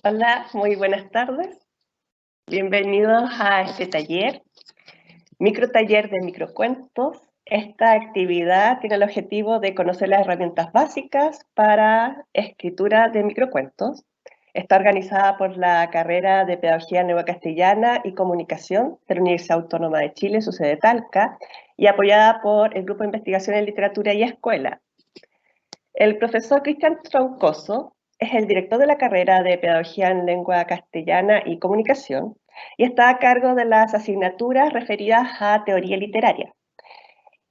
Hola, muy buenas tardes. Bienvenidos a este taller, microtaller de microcuentos. Esta actividad tiene el objetivo de conocer las herramientas básicas para escritura de microcuentos. Está organizada por la carrera de Pedagogía en Lengua Castellana y Comunicación de la Universidad Autónoma de Chile, su sede Talca, y apoyada por el Grupo de Investigación en Literatura y Escuela. El profesor Cristian Troncoso es el director de la carrera de Pedagogía en Lengua Castellana y Comunicación y está a cargo de las asignaturas referidas a teoría literaria.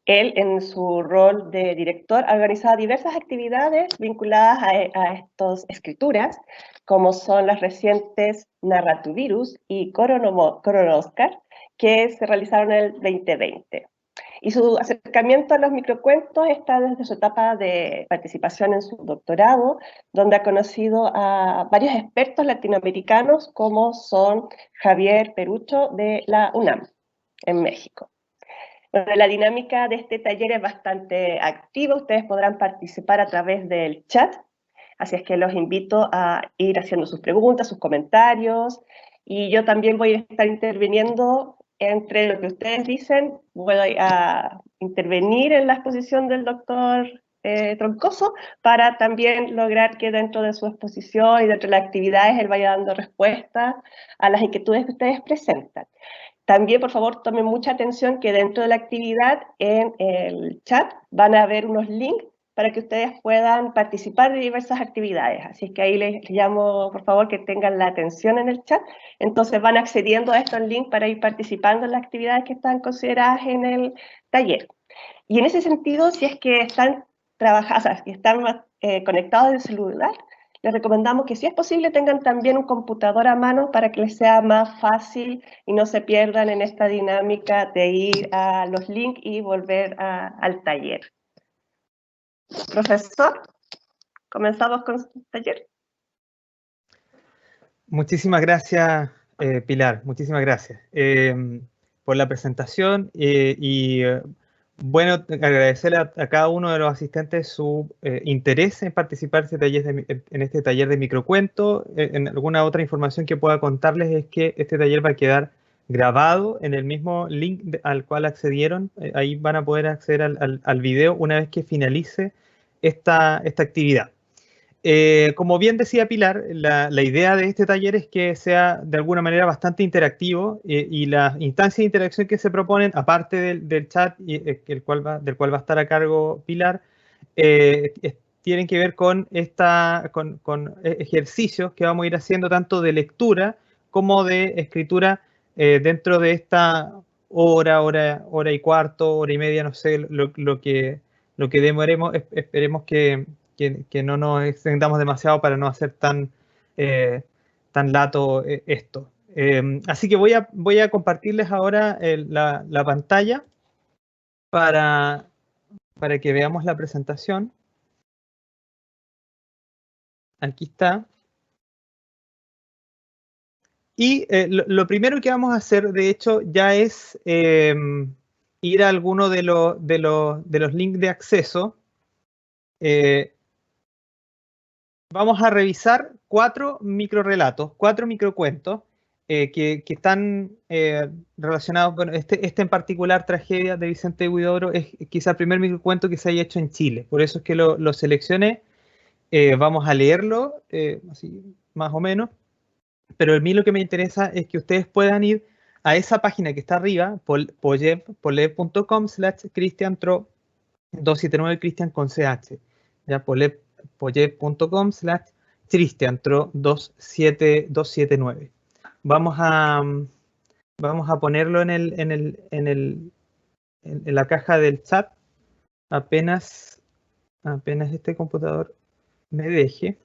Él, en su rol de director, ha organizado diversas actividades vinculadas a estas escrituras, como son las recientes Narratuvirus y Coronoscar, que se realizaron en el 2020. Y su acercamiento a los microcuentos está desde su etapa de participación en su doctorado, donde ha conocido a varios expertos latinoamericanos, como son Javier Perucho de la UNAM, en México. Bueno, la dinámica de este taller es bastante activa. Ustedes podrán participar a través del chat, así es que los invito a ir haciendo sus preguntas, sus comentarios, y yo también voy a estar interviniendo entre lo que ustedes dicen. Voy a intervenir en la exposición del doctor Troncoso para también lograr que dentro de su exposición y dentro de las actividades él vaya dando respuestas a las inquietudes que ustedes presentan. También, por favor, tomen mucha atención que dentro de la actividad, en el chat, van a haber unos links para que ustedes puedan participar de diversas actividades. Así que ahí les llamo, por favor, que tengan la atención en el chat. Entonces van accediendo a estos links para ir participando en las actividades que están consideradas en el taller. Y en ese sentido, si es que están trabajando, o sea, si están conectados del celular, les recomendamos que, si es posible, tengan también un computador a mano para que les sea más fácil y no se pierdan en esta dinámica de ir a los links y volver al taller. Profesor, ¿comenzamos con el taller? Muchísimas gracias, Pilar. Muchísimas gracias por la presentación bueno, agradecerle a cada uno de los asistentes su interés en participar en este taller de microcuento. En alguna otra información que pueda contarles es que este taller va a quedar grabado en el mismo link al cual accedieron. Ahí van a poder acceder al video una vez que finalice esta actividad. Como bien decía Pilar, la idea de este taller es que sea de alguna manera bastante interactivo y las instancias de interacción que se proponen, aparte del chat del cual va a estar a cargo Pilar, tienen que ver con ejercicios que vamos a ir haciendo tanto de lectura como de escritura dentro de esta hora y cuarto, hora y media, no sé, lo que demoremos. Esperemos que no nos extendamos demasiado para no hacer tan lato esto. Así que voy a compartirles ahora la pantalla para que veamos la presentación. Aquí está. Y lo primero que vamos a hacer, de hecho, ya es ir a alguno de los links de acceso. Vamos a revisar 4 microrelatos, 4 microcuentos que están relacionados. Bueno, este en particular, Tragedia de Vicente Huidobro, es quizá el primer microcuento que se haya hecho en Chile. Por eso es que lo seleccioné. Vamos a leerlo, así más o menos. Pero a mí lo que me interesa es que ustedes puedan ir a esa página que está arriba, pollev.com/cristiantro 279, Cristian con CH. Ya, pollev.com/cristiantro 279. Vamos a ponerlo en la caja del chat apenas este computador me deje.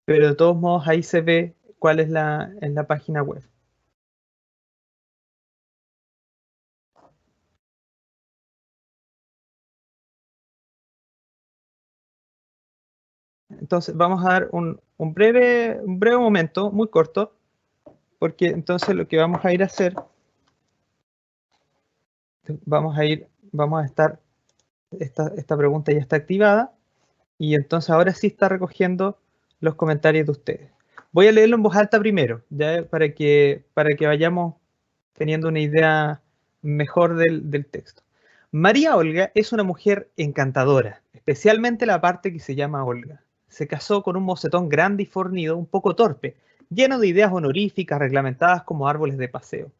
Pero de todos modos ahí se ve cuál es la página web. Entonces vamos a dar un breve momento, muy corto, porque entonces lo que vamos a ir a hacer, vamos a estar, esta pregunta ya está activada, y entonces ahora sí está recogiendo los comentarios de ustedes. Voy a leerlo en voz alta primero, ya para que vayamos teniendo una idea mejor del texto. María Olga es una mujer encantadora, especialmente la parte que se llama Olga. Se casó con un mocetón grande y fornido, un poco torpe, lleno de ideas honoríficas reglamentadas como árboles de paseo.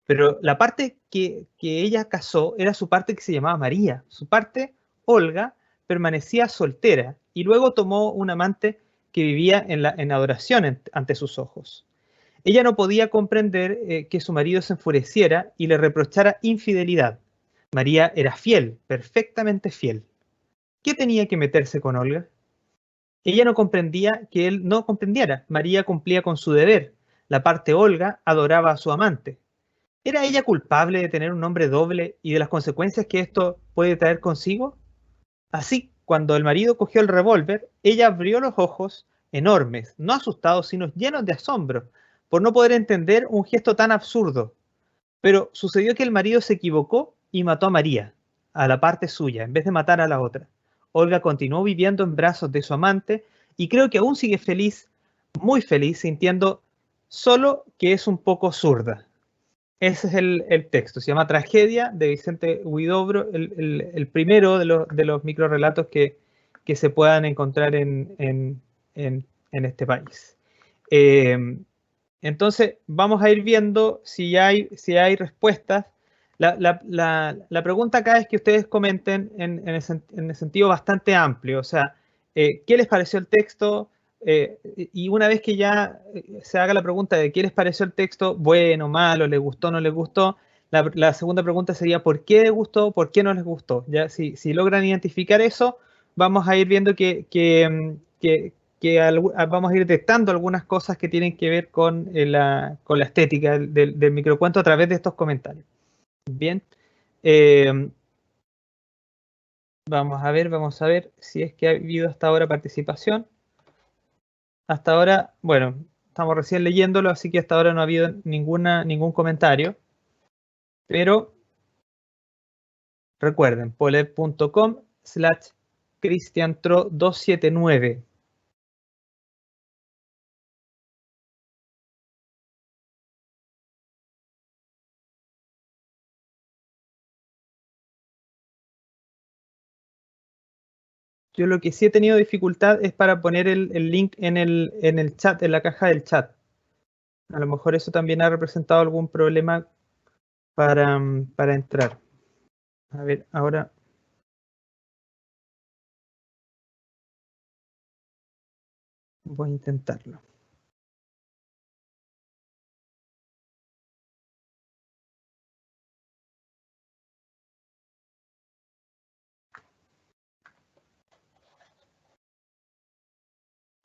Pero la parte que ella casó era su parte que se llamaba María. Su parte, Olga, permanecía soltera y luego tomó un amante que vivía en adoración ante sus ojos. Ella no podía comprender que su marido se enfureciera y le reprochara infidelidad. María era fiel, perfectamente fiel. ¿Qué tenía que meterse con Olga? Ella no comprendía que él no comprendiera. María cumplía con su deber. La parte Olga adoraba a su amante. ¿Era ella culpable de tener un nombre doble y de las consecuencias que esto puede traer consigo? Así, cuando el marido cogió el revólver, ella abrió los ojos enormes, no asustados, sino llenos de asombro, por no poder entender un gesto tan absurdo. Pero sucedió que el marido se equivocó y mató a María, a la parte suya, en vez de matar a la otra. Olga continuó viviendo en brazos de su amante y creo que aún sigue feliz, muy feliz, sintiendo solo que es un poco zurda. Ese es el texto, se llama Tragedia de Vicente Huidobro, el primero de los microrelatos que se puedan encontrar en este país. Entonces, vamos a ir viendo si hay respuestas. La pregunta acá es que ustedes comenten en el sentido bastante amplio, o sea, ¿qué les pareció el texto? Y una vez que ya se haga la pregunta de qué les pareció el texto, bueno, malo, les gustó, no les gustó, la segunda pregunta sería ¿por qué les gustó, por qué no les gustó? Ya, si logran identificar eso, vamos a ir viendo vamos a ir detectando algunas cosas que tienen que ver con la estética del microcuento a través de estos comentarios. Bien. Vamos a ver si es que ha habido hasta ahora participación. Hasta ahora, bueno, estamos recién leyéndolo, así que hasta ahora no ha habido ningún comentario. Pero recuerden, polep.com/cristiantro279. Yo lo que sí he tenido dificultad es para poner el link en el chat, en la caja del chat. A lo mejor eso también ha representado algún problema para entrar. A ver, ahora voy a intentarlo.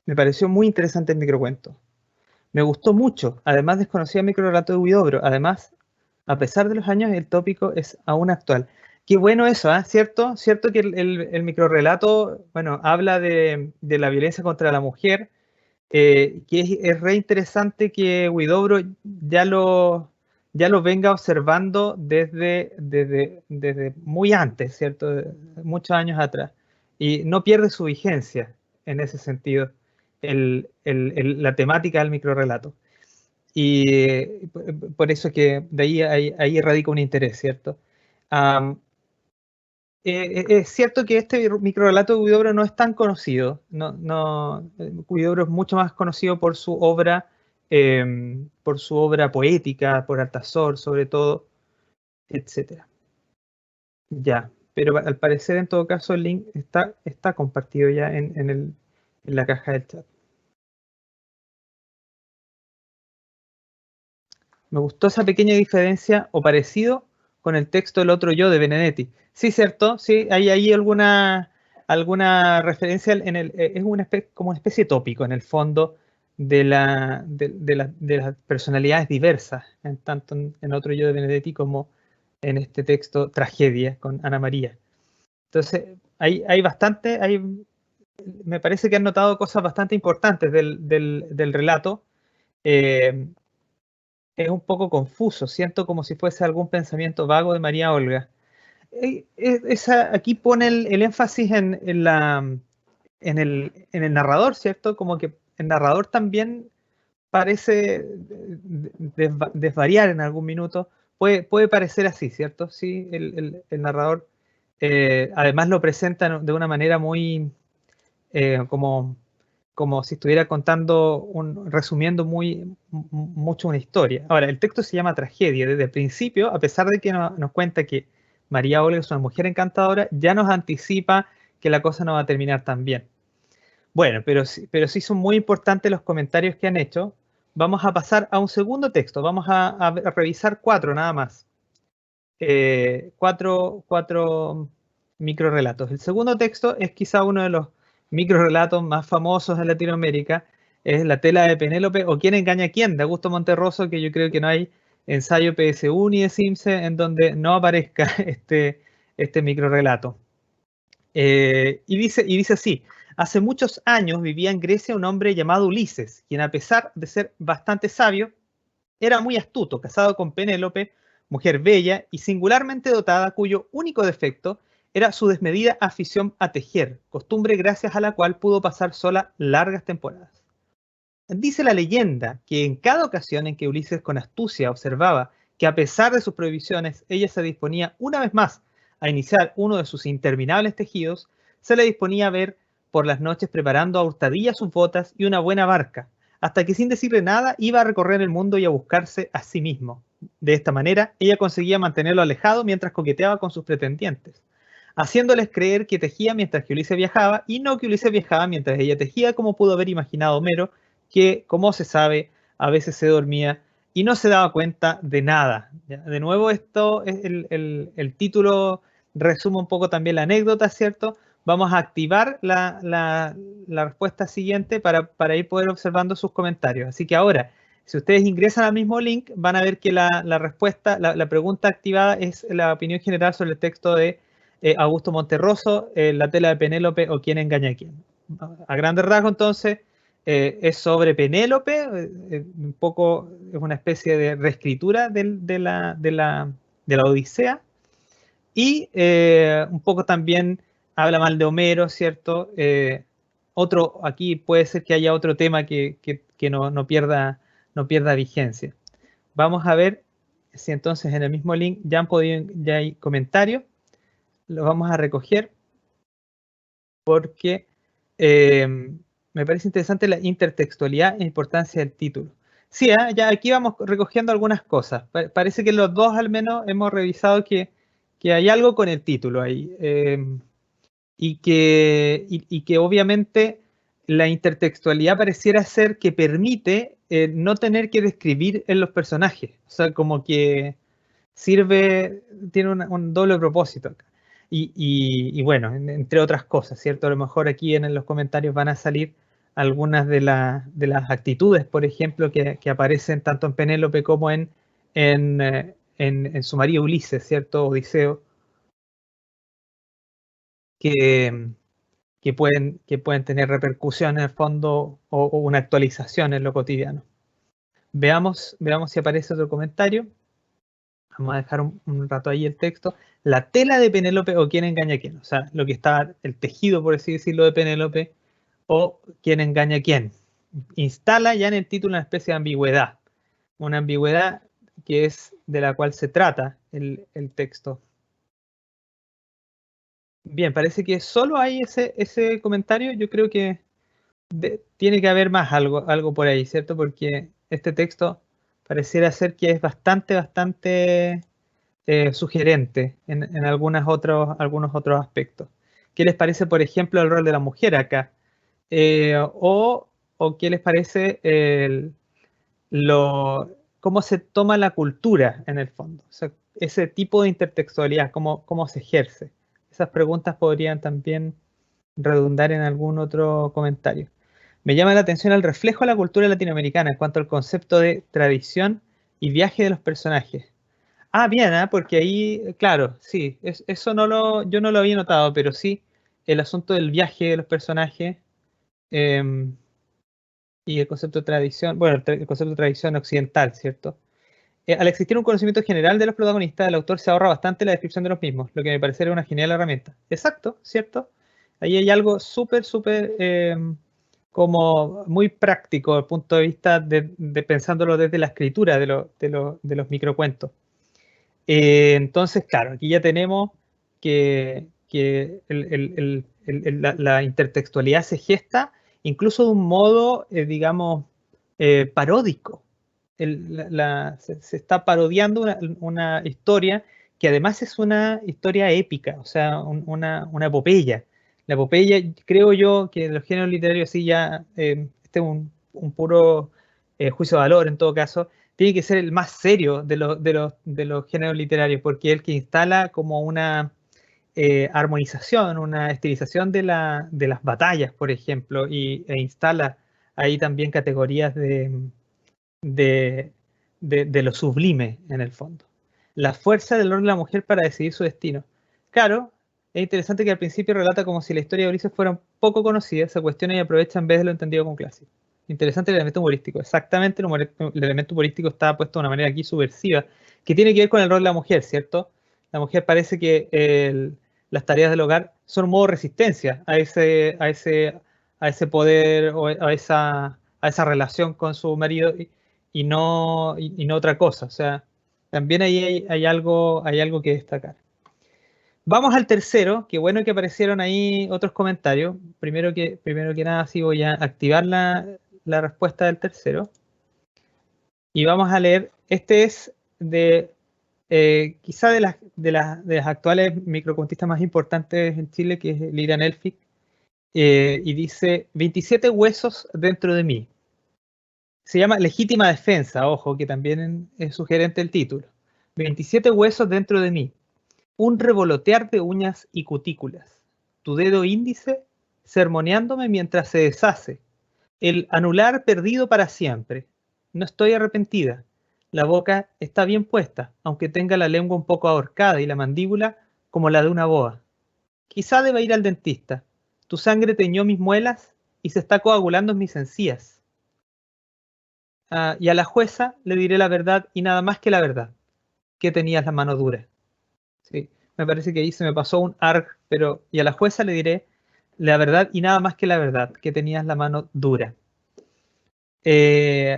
Me pareció muy interesante el microcuento. Me gustó mucho. Además, desconocía el microrelato de Huidobro. Además, a pesar de los años, el tópico es aún actual. Qué bueno eso, ¿eh? ¿Cierto? ¿Cierto que el microrelato, bueno, habla de la violencia contra la mujer? Que es re interesante que Huidobro ya lo venga observando desde muy antes, ¿cierto? Muchos años atrás. Y no pierde su vigencia en ese sentido, la temática del microrelato. Y por eso que de ahí radica un interés, ¿cierto? Es cierto que este microrelato de Huidobro no es tan conocido. Huidobro es mucho más conocido por su obra poética, por Altazor, sobre todo, etc. Ya, pero al parecer en todo caso el link está compartido ya en la caja del chat. Me gustó esa pequeña diferencia o parecido con el texto del otro yo de Benedetti. Sí, cierto, sí, hay ahí alguna referencia es como una especie de tópico en el fondo de las personalidades diversas, tanto en otro yo de Benedetti como en este texto Tragedia con Ana María. Entonces, hay bastante, me parece que han notado cosas bastante importantes del relato. Es un poco confuso, siento como si fuese algún pensamiento vago de María Olga. Aquí pone el énfasis en el narrador, ¿cierto? Como que el narrador también parece desvariar en algún minuto. Puede parecer así, ¿cierto? Sí, el narrador además lo presenta de una manera muy como si estuviera contando, resumiendo mucho una historia. Ahora, el texto se llama Tragedia. Desde el principio, a pesar de que nos cuenta que María Olga es una mujer encantadora, ya nos anticipa que la cosa no va a terminar tan bien. Bueno, pero sí son muy importantes los comentarios que han hecho. Vamos a pasar a un segundo texto. Vamos a revisar 4 nada más. 4 microrelatos. El segundo texto es quizá uno de los microrelatos más famosos de Latinoamérica. Es La tela de Penélope o ¿Quién engaña a quién? De Augusto Monterroso, que yo creo que no hay ensayo PSU ni de Simse en donde no aparezca este microrelato. Y dice así: hace muchos años vivía en Grecia un hombre llamado Ulises, quien a pesar de ser bastante sabio, era muy astuto, casado con Penélope, mujer bella y singularmente dotada, cuyo único defecto era su desmedida afición a tejer, costumbre gracias a la cual pudo pasar sola largas temporadas. Dice la leyenda que en cada ocasión en que Ulises con astucia observaba que a pesar de sus prohibiciones ella se disponía una vez más a iniciar uno de sus interminables tejidos, se le disponía a ver por las noches preparando a hurtadillas sus botas y una buena barca, hasta que sin decirle nada iba a recorrer el mundo y a buscarse a sí mismo. De esta manera, ella conseguía mantenerlo alejado mientras coqueteaba con sus pretendientes, haciéndoles creer que tejía mientras que Ulises viajaba y no que Ulises viajaba mientras ella tejía, como pudo haber imaginado Homero, que, como se sabe, a veces se dormía y no se daba cuenta de nada. ¿Ya? De nuevo, esto es el título resume un poco también la anécdota, ¿cierto? Vamos a activar la respuesta siguiente para ir poder observando sus comentarios. Así que ahora, si ustedes ingresan al mismo link, van a ver que la respuesta, la pregunta activada es la opinión general sobre el texto de Augusto Monterroso, La tela de Penélope o ¿Quién engaña a quién? A grandes rasgos, entonces, es sobre Penélope, un poco es una especie de reescritura de la Odisea, y un poco también habla mal de Homero, ¿cierto? Aquí puede ser que haya otro tema que no pierda vigencia. Vamos a ver si entonces en el mismo link ya hay comentarios. Los vamos a recoger porque me parece interesante la intertextualidad e importancia del título. Sí, ya aquí vamos recogiendo algunas cosas. Parece que los dos al menos hemos revisado que hay algo con el título ahí. Y que obviamente la intertextualidad pareciera ser que permite no tener que describir en los personajes. O sea, como que tiene un doble propósito acá. Y bueno, entre otras cosas, ¿cierto? A lo mejor aquí en los comentarios van a salir algunas de las actitudes, por ejemplo, que aparecen tanto en Penélope como en su marido Ulises, ¿cierto? Odiseo, que pueden tener repercusión en el fondo o una actualización en lo cotidiano. Veamos si aparece otro comentario. Vamos a dejar un rato ahí el texto. La tela de Penélope o quién engaña a quién. O sea, lo que está, el tejido, por así decirlo, de Penélope o quién engaña a quién. Instala ya en el título una especie de ambigüedad. Una ambigüedad que es de la cual se trata el texto. Bien, parece que solo hay ese comentario. Yo creo que tiene que haber más algo por ahí, ¿cierto? Porque este texto pareciera ser que es bastante sugerente en algunos otros aspectos. ¿Qué les parece, por ejemplo, el rol de la mujer acá? O qué les parece cómo se toma la cultura en el fondo? O sea, ese tipo de intertextualidad, cómo se ejerce. Esas preguntas podrían también redundar en algún otro comentario. Me llama la atención el reflejo de la cultura latinoamericana en cuanto al concepto de tradición y viaje de los personajes. Ah, bien, porque ahí, claro, sí, eso yo no lo había notado, pero sí, el asunto del viaje de los personajes y el concepto de tradición, bueno, el concepto de tradición occidental, ¿cierto? Al existir un conocimiento general de los protagonistas, el autor se ahorra bastante la descripción de los mismos, lo que me parece una genial herramienta. Exacto, ¿cierto? Ahí hay algo súper como muy práctico desde el punto de vista de pensándolo desde la escritura de los microcuentos. Entonces, claro, aquí ya tenemos que la intertextualidad se gesta incluso de un modo, digamos, paródico. Se está parodiando una historia que además es una historia épica, o sea, una epopeya. La epopeya, creo yo, que de los géneros literarios sí ya, este es un puro juicio de valor en todo caso, tiene que ser el más serio de los géneros literarios, porque es el que instala como una armonización, una estilización de las batallas, por ejemplo, e instala ahí también categorías de, de lo sublime en el fondo. La fuerza del hombre y la mujer para decidir su destino. Claro, es interesante que al principio relata como si la historia de Ulises fuera un poco conocida, se cuestiona y aprovecha en vez de lo entendido como clásico. Interesante el elemento humorístico. Exactamente, el elemento humorístico está puesto de una manera aquí subversiva, que tiene que ver con el rol de la mujer, ¿cierto? La mujer parece que las tareas del hogar son un modo de resistencia a ese poder o a esa relación con su marido y no otra cosa. O sea, también ahí hay algo que destacar. Vamos al tercero, qué bueno que aparecieron ahí otros comentarios. Primero que nada, sí voy a activar la respuesta del tercero. Y vamos a leer, este es quizá de las actuales microcuentistas más importantes en Chile, que es Lilian Elphicke, y dice 27 huesos dentro de mí. Se llama Legítima Defensa, ojo, que también es sugerente el título. 27 huesos dentro de mí. Un revolotear de uñas y cutículas. Tu dedo índice sermoneándome mientras se deshace. El anular perdido para siempre. No estoy arrepentida. La boca está bien puesta, aunque tenga la lengua un poco ahorcada y la mandíbula como la de una boa. Quizá deba ir al dentista. Tu sangre teñó mis muelas y se está coagulando en mis encías. Y a la jueza le diré la verdad y nada más que la verdad, que tenías la mano dura. Sí, me parece que ahí se me pasó un arg, pero y a la jueza le diré la verdad y nada más que la verdad, que tenías la mano dura. Este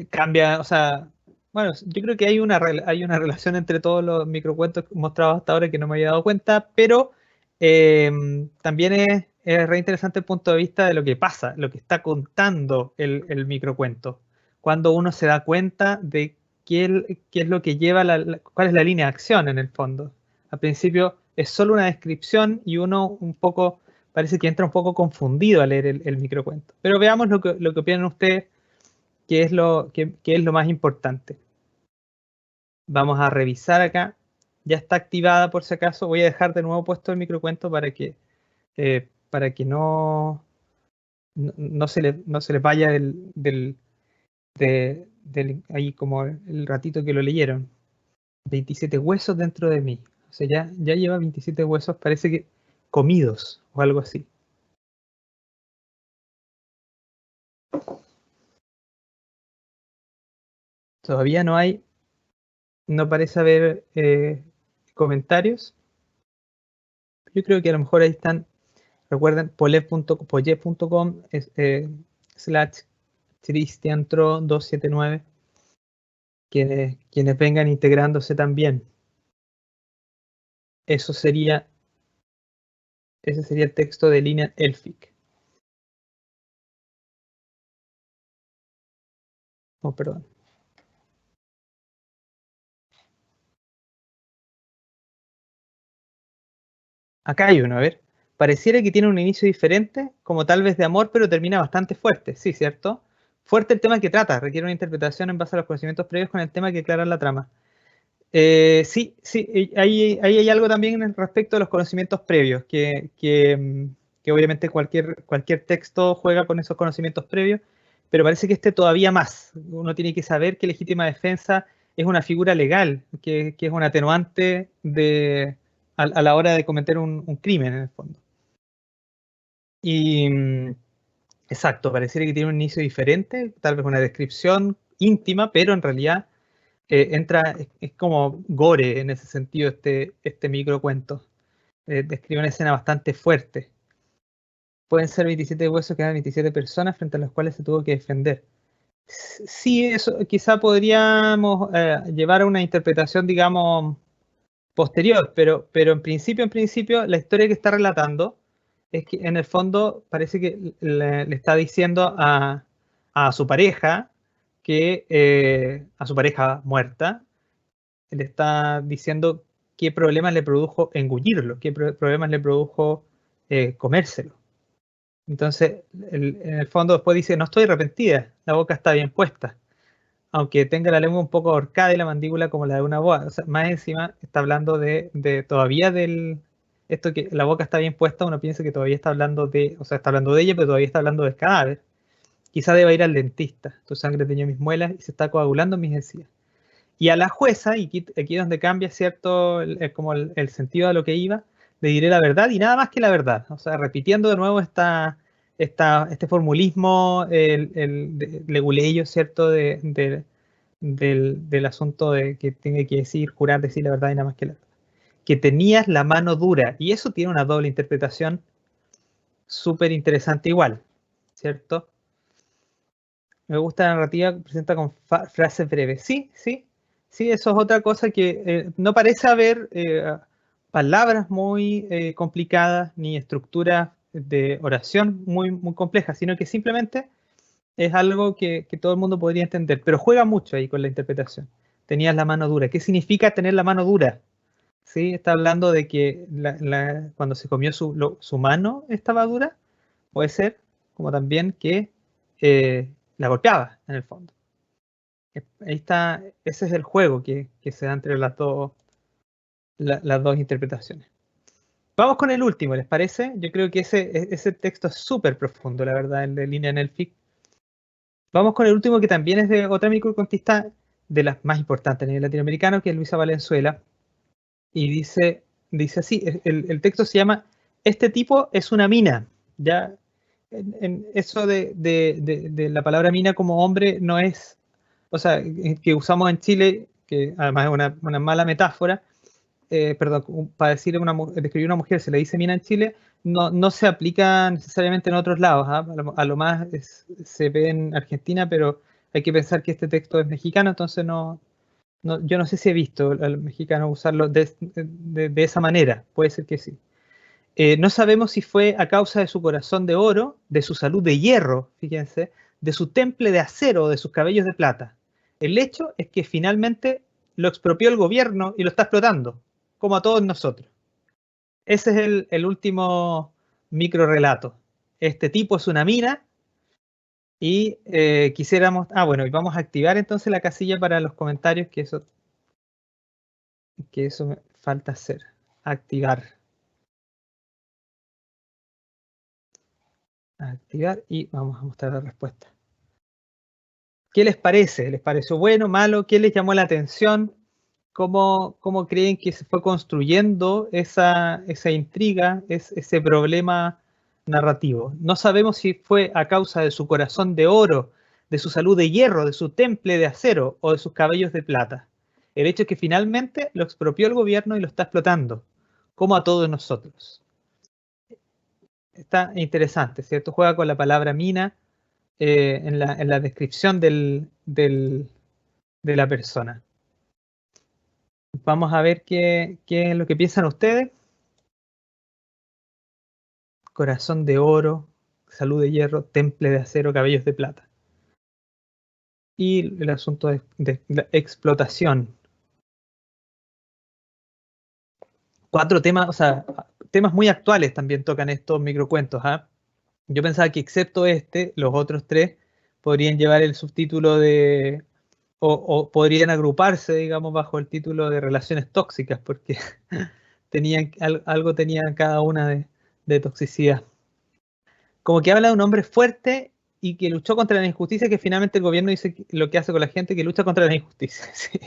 cambia, o sea, bueno, yo creo que hay una relación entre todos los microcuentos mostrados hasta ahora que no me había dado cuenta, pero también es re interesante el punto de vista de lo que pasa, lo que está contando el microcuento. Cuando uno se da cuenta de qué es lo que lleva, cuál es la línea de acción en el fondo. Al principio es solo una descripción y uno un poco, parece que entra un poco confundido a leer el microcuento. Pero veamos lo que opinan ustedes. ¿Qué es qué es lo más importante? Vamos a revisar acá. Ya está activada por si acaso. Voy a dejar de nuevo puesto el microcuento para que no se les vaya ahí como el ratito que lo leyeron. 27 huesos dentro de mí. O sea, ya lleva 27 huesos, parece que comidos o algo así. Todavía no parece haber comentarios. Yo creo que a lo mejor ahí están. Recuerden, polle.com /ChristianTro279, quienes vengan integrándose también. Ese sería el texto de Lilian Elphicke. Oh, perdón. Acá hay uno, a ver. Pareciera que tiene un inicio diferente, como tal vez de amor, pero termina bastante fuerte. Sí, ¿cierto? Fuerte el tema que trata, requiere una interpretación en base a los conocimientos previos con el tema que aclara la trama. Sí, ahí hay algo también respecto a los conocimientos previos, que obviamente cualquier texto juega con esos conocimientos previos, pero parece que este todavía más. Uno tiene que saber que legítima defensa es una figura legal, que es un atenuante a la hora de cometer un crimen, en el fondo. Y exacto, pareciera que tiene un inicio diferente, tal vez una descripción íntima, pero en realidad es como gore en ese sentido este microcuento. Describe una escena bastante fuerte. pueden ser 27 huesos que eran 27 personas frente a los cuales se tuvo que defender. Sí, eso quizá podríamos llevar a una interpretación, digamos, posterior, pero en principio, la historia que está relatando es que en el fondo parece que le está diciendo a su pareja, a su pareja muerta, le está diciendo qué problemas le produjo engullirlo, qué problemas le produjo comérselo. Entonces, en el fondo después dice, no estoy arrepentida, la boca está bien puesta, aunque tenga la lengua un poco ahorcada y la mandíbula como la de una boa. O sea, más encima está hablando de todavía esto que la boca está bien puesta, uno piensa que todavía está hablando está hablando de ella, pero todavía está hablando del cadáver. Quizá deba ir al dentista, tu sangre teñó mis muelas y se está coagulando en mis encías. Y a la jueza, y aquí es donde cambia, ¿cierto?, como el sentido de lo que iba, le diré la verdad y nada más que la verdad. O sea, repitiendo de nuevo este formulismo, el leguleyo, ¿cierto?, del asunto de que tiene que jurar decir la verdad y nada más que la verdad. Que tenías la mano dura, y eso tiene una doble interpretación súper interesante igual, ¿cierto? Me gusta la narrativa que presenta con frases breves. Sí, eso es otra cosa que no parece haber palabras muy complicadas ni estructuras de oración muy complejas, sino que simplemente es algo que todo el mundo podría entender, pero juega mucho ahí con la interpretación. Tenías la mano dura. ¿Qué significa tener la mano dura? ¿Sí? Está hablando de que cuando se comió su mano estaba dura. Puede ser, como también que la golpeaba, en el fondo. Ahí está, ese es el juego que se da entre las dos interpretaciones. Vamos con el último, ¿les parece? Yo creo que ese texto es súper profundo, la verdad, el de Línea Nelfic. Vamos con el último, que también es de otra microcontista de las más importantes a nivel latinoamericano, que es Luisa Valenzuela. Y dice así, el texto se llama "Este tipo es una mina". Ya, en eso de la palabra mina como hombre no es, o sea, que usamos en Chile, que además es una mala metáfora, perdón, para describir una mujer se le dice mina en Chile, no se aplica necesariamente en otros lados, ¿ah? A lo más se ve en Argentina, pero hay que pensar que este texto es mexicano, entonces yo no sé si he visto al mexicano usarlo de esa manera, puede ser que sí. No sabemos si fue a causa de su corazón de oro, de su salud de hierro, fíjense, de su temple de acero o de sus cabellos de plata. El hecho es que finalmente lo expropió el gobierno y lo está explotando, como a todos nosotros. Ese es el último micro relato. Este tipo es una mina y quisiéramos... bueno, y vamos a activar entonces la casilla para los comentarios, que eso me falta hacer. Activar y vamos a mostrar la respuesta. ¿Qué les parece? ¿Les pareció bueno, malo? ¿Qué les llamó la atención? ¿Cómo creen que se fue construyendo esa intriga, ese problema narrativo? No sabemos si fue a causa de su corazón de oro, de su salud de hierro, de su temple de acero o de sus cabellos de plata. El hecho es que finalmente lo expropió el gobierno y lo está explotando, como a todos nosotros. Está interesante, ¿cierto? Juega con la palabra mina en la descripción de la persona. Vamos a ver qué es lo que piensan ustedes. Corazón de oro, salud de hierro, temple de acero, cabellos de plata. Y el asunto de la explotación. 4 temas, o sea, temas muy actuales también tocan estos microcuentos. Yo pensaba que excepto los otros 3 podrían llevar el subtítulo de, o podrían agruparse, digamos, bajo el título de relaciones tóxicas, porque algo tenían cada una de toxicidad. Como que habla de un hombre fuerte y que luchó contra la injusticia, que finalmente el gobierno dice lo que hace con la gente, que lucha contra la injusticia. ¿Sí?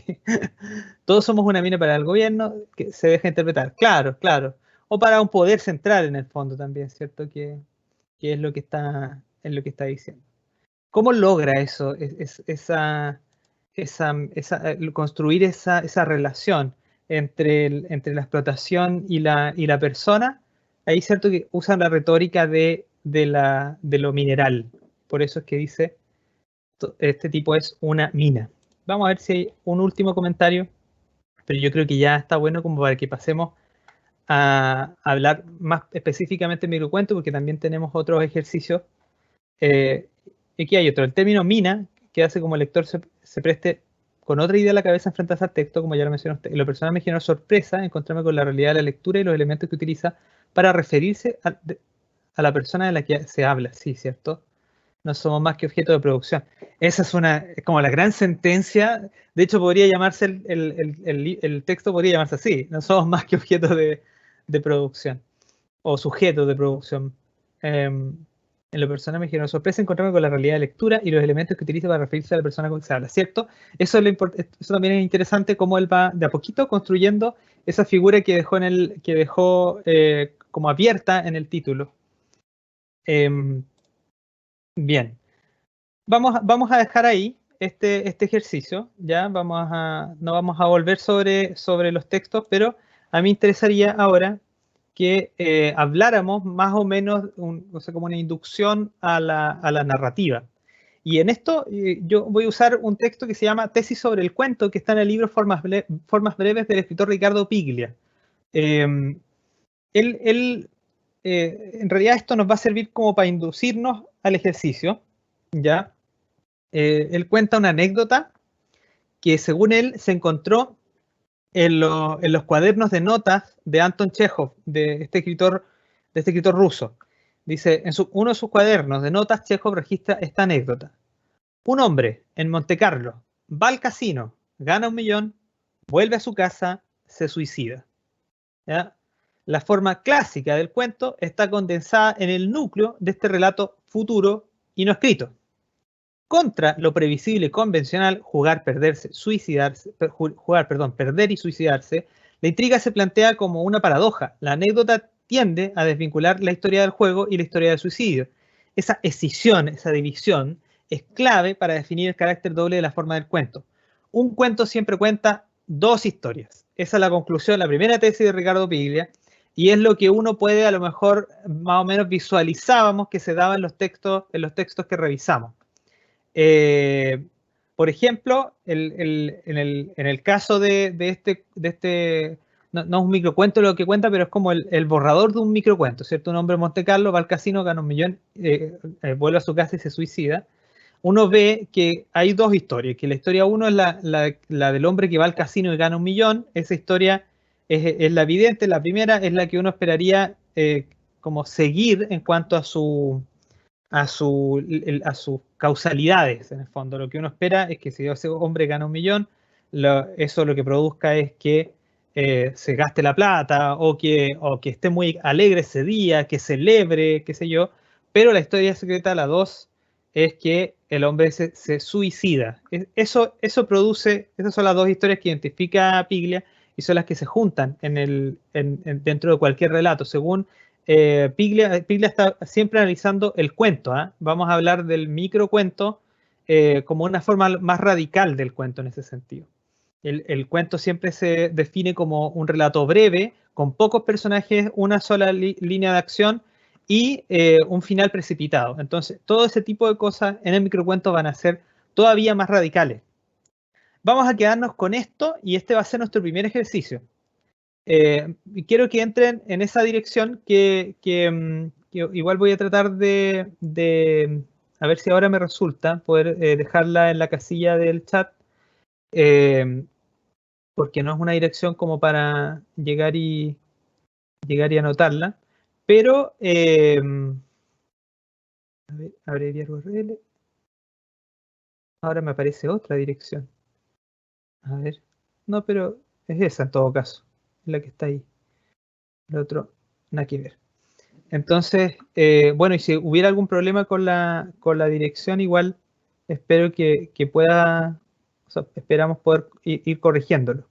Todos somos una mina para el gobierno, que se deja interpretar. Claro. O para un poder central en el fondo también, ¿cierto? Que es lo que está diciendo. ¿Cómo logra eso, construir esa relación entre la explotación y la persona? Ahí es cierto que usan la retórica de de lo mineral. Por eso es que dice, este tipo es una mina. Vamos a ver si hay un último comentario, pero yo creo que ya está bueno como para que pasemos a hablar más específicamente de microcuento, porque también tenemos otros ejercicios. Aquí hay otro, el término mina, que hace como el lector se preste con otra idea a la cabeza enfrentarse al texto, como ya lo mencionó usted. En lo personal me generó sorpresa encontrarme con la realidad de la lectura y los elementos que utiliza para referirse a la persona de la que se habla, sí, ¿cierto? No somos más que objeto de producción. Esa es como la gran sentencia. De hecho, podría llamarse el texto podría llamarse así. No somos más que objeto de producción o sujetos de producción. En lo personal me generó sorpresa encontrarme con la realidad de lectura y los elementos que utiliza para referirse a la persona con que se habla, ¿cierto? Eso también es interesante, cómo él va de a poquito construyendo esa figura que dejó como abierta en el título. Bien, vamos a dejar ahí este ejercicio, ¿ya? No vamos a volver sobre los textos, pero a mí me interesaría ahora que habláramos más o menos, o sea, como una inducción a la narrativa. Y en esto yo voy a usar un texto que se llama Tesis sobre el cuento, que está en el libro Formas breves del escritor Ricardo Piglia. En realidad esto nos va a servir como para inducirnos al ejercicio, ¿ya? Él cuenta una anécdota que según él se encontró en los cuadernos de notas de Anton Chekhov, de este escritor ruso. Dice, en uno de sus cuadernos de notas, Chekhov registra esta anécdota. Un hombre en Monte Carlo va al casino, gana 1 millón, vuelve a su casa, se suicida. ¿Ya? La forma clásica del cuento está condensada en el núcleo de este relato futuro y no escrito. Contra lo previsible y convencional, perder y suicidarse, la intriga se plantea como una paradoja. La anécdota tiende a desvincular la historia del juego y la historia del suicidio. Esa escisión, esa división, es clave para definir el carácter doble de la forma del cuento. Un cuento siempre cuenta 2 historias. Esa es la conclusión, la primera tesis de Ricardo Piglia, y es lo que uno puede, a lo mejor, más o menos visualizábamos que se daba en los textos que revisamos. Por ejemplo, en el caso de este no es un microcuento lo que cuenta, pero es como el borrador de un microcuento, ¿cierto? Un hombre en Monte Carlo va al casino, gana 1 millón, vuelve a su casa y se suicida. Uno ve que hay 2 historias, que la historia 1 es la del hombre que va al casino y gana 1 millón. Esa historia es la evidente, la primera es la que uno esperaría como seguir en cuanto a sus causalidades, en el fondo. Lo que uno espera es que si ese hombre gana 1 millón, eso lo que produzca es que se gaste la plata o que esté muy alegre ese día, que celebre, qué sé yo. Pero la historia secreta, la 2, es que el hombre se suicida. Esas son las 2 historias que identifica Piglia y son las que se juntan dentro de cualquier relato, según Piglia está siempre analizando el cuento. Vamos a hablar del microcuento como una forma más radical del cuento en ese sentido. El cuento siempre se define como un relato breve, con pocos personajes, una sola línea de acción y un final precipitado. Entonces, todo ese tipo de cosas en el microcuento van a ser todavía más radicales. Vamos a quedarnos con esto y este va a ser nuestro primer ejercicio. Quiero que entren en esa dirección que igual voy a tratar de a ver si ahora me resulta poder dejarla en la casilla del chat, porque no es una dirección como para llegar y anotarla, pero a ver, abreviar URL. Ahora me aparece otra dirección. A ver, no, pero es esa en todo caso, la que está ahí. El otro, nada que ver. Entonces, bueno, y si hubiera algún problema con la dirección, igual espero que pueda, o sea, esperamos poder ir corrigiéndolo.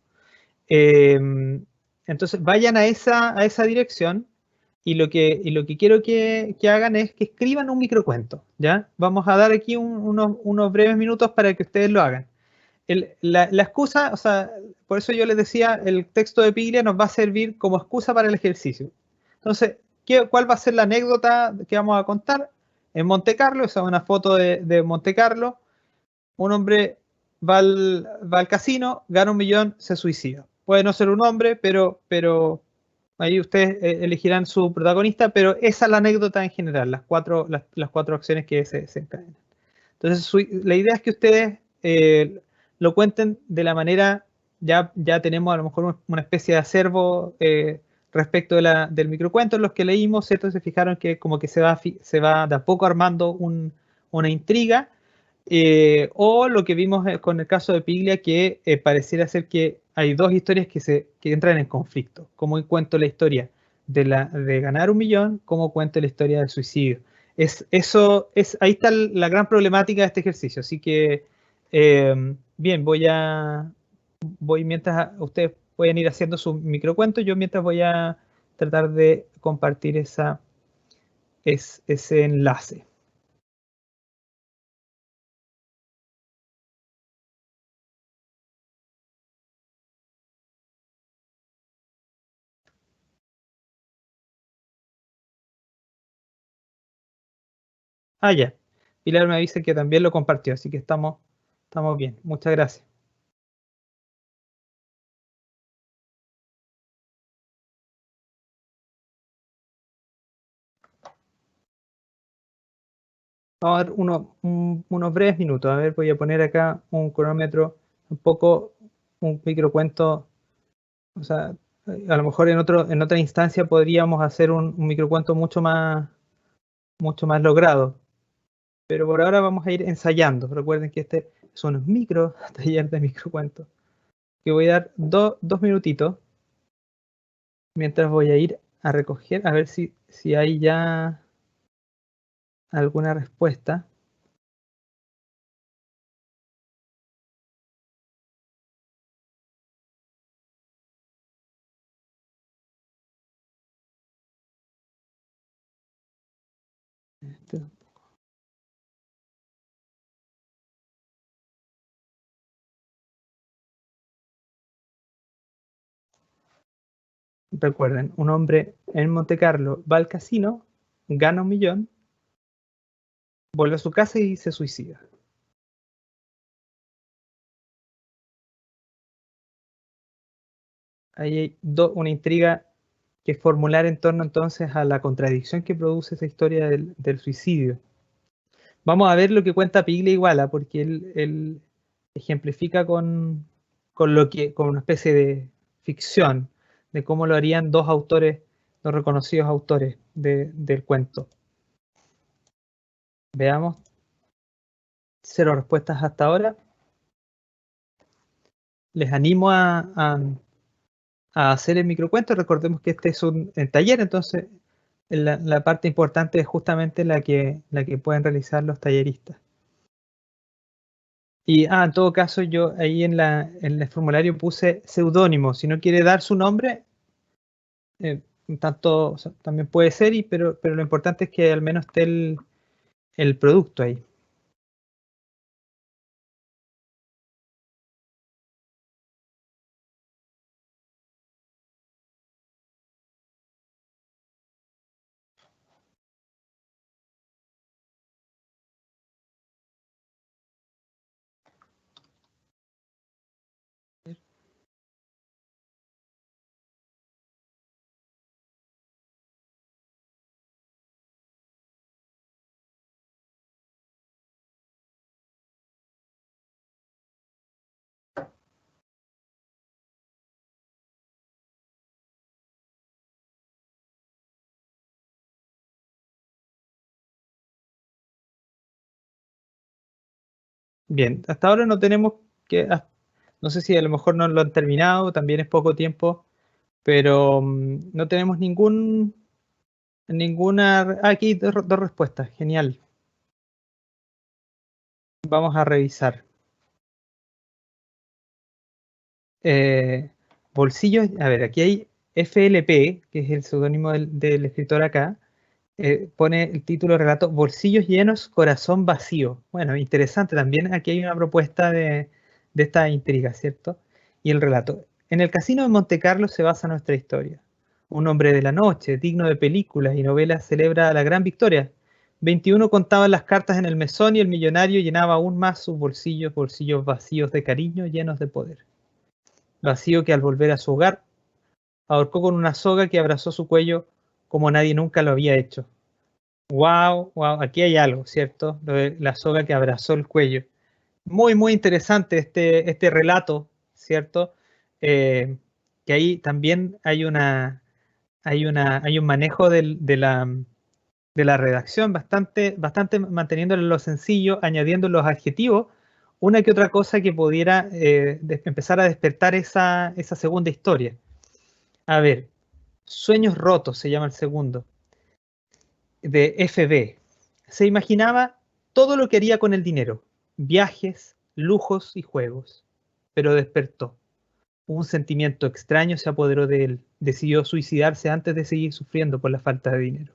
Entonces, vayan a esa dirección y lo que quiero que hagan es que escriban un microcuento, ¿ya? Vamos a dar aquí unos breves minutos para que ustedes lo hagan. La excusa, o sea, por eso yo les decía, el texto de Piglia nos va a servir como excusa para el ejercicio. Entonces, ¿Cuál va a ser la anécdota que vamos a contar? En Monte Carlo, esa es una foto de Monte Carlo, un hombre va al casino, gana 1 millón, se suicida. Puede no ser un hombre, pero ahí ustedes elegirán su protagonista, pero esa es la anécdota en general, las cuatro acciones que se encadenan. Entonces, la idea es que ustedes lo cuenten de la manera, ya tenemos a lo mejor una especie de acervo respecto del microcuento en los que leímos, ¿cierto? Se fijaron que como que se va de a poco armando una intriga, o lo que vimos con el caso de Piglia, que pareciera ser que hay dos historias que entran en conflicto. Cómo cuento la historia de ganar 1 millón, cómo cuento la historia del suicidio. Ahí está la gran problemática de este ejercicio. Así que, bien, voy mientras ustedes pueden ir haciendo su microcuento, yo mientras voy a tratar de compartir ese enlace. Ya. Pilar me avisa que también lo compartió, así que estamos bien. Muchas gracias. Vamos a ver unos breves minutos. A ver, voy a poner acá un cronómetro, un microcuento. O sea, a lo mejor en otra instancia podríamos hacer un microcuento mucho más logrado. Pero por ahora vamos a ir ensayando. Recuerden que este es un micro taller de microcuentos. Que voy a dar dos minutitos. Mientras voy a ir a recoger, a ver si hay ya alguna respuesta. Recuerden, un hombre en Monte Carlo va al casino, gana 1 millón, vuelve a su casa y se suicida. Ahí hay una intriga que formular en torno entonces a la contradicción que produce esa historia del suicidio. Vamos a ver lo que cuenta Piglia Iguala, porque él ejemplifica con una especie de ficción de cómo lo harían dos reconocidos autores del cuento. Veamos. 0 respuestas hasta ahora. Les animo a hacer el microcuento. Recordemos que este es un taller, entonces la parte importante es justamente la que pueden realizar los talleristas. Y en todo caso, yo ahí en el formulario puse seudónimo. Si no quiere dar su nombre, o sea, también puede ser, pero lo importante es que al menos esté el producto ahí. Bien, hasta ahora no tenemos no sé si a lo mejor no lo han terminado, también es poco tiempo, pero no tenemos ninguna. Aquí dos respuestas, genial. Vamos a revisar. Bolsillos, a ver, aquí hay FLP, que es el seudónimo del escritor acá, pone el título de relato Bolsillos llenos, corazón vacío. Bueno, interesante también, aquí hay una propuesta de esta intriga, ¿cierto? Y el relato. En el casino de Monte Carlo se basa nuestra historia. un hombre de la noche, digno de películas y novelas, celebra la gran victoria. 21 contaban las cartas en el mesón y el millonario llenaba aún más sus bolsillos, bolsillos vacíos de cariño, llenos de poder. Vacío que al volver a su hogar, ahorcó con una soga que abrazó su cuello como nadie nunca lo había hecho. Wow, wow, aquí hay algo, ¿cierto? La soga que abrazó el cuello. Muy, muy interesante este relato, ¿cierto? Que ahí también hay un manejo de la redacción bastante manteniéndolo en lo sencillo, añadiendo los adjetivos, una que otra cosa que pudiera empezar a despertar esa segunda historia. A ver, Sueños rotos se llama el segundo, de FB. Se imaginaba todo lo que haría con el dinero, viajes, lujos y juegos, pero despertó. Un sentimiento extraño se apoderó de él. Decidió suicidarse antes de seguir sufriendo por la falta de dinero.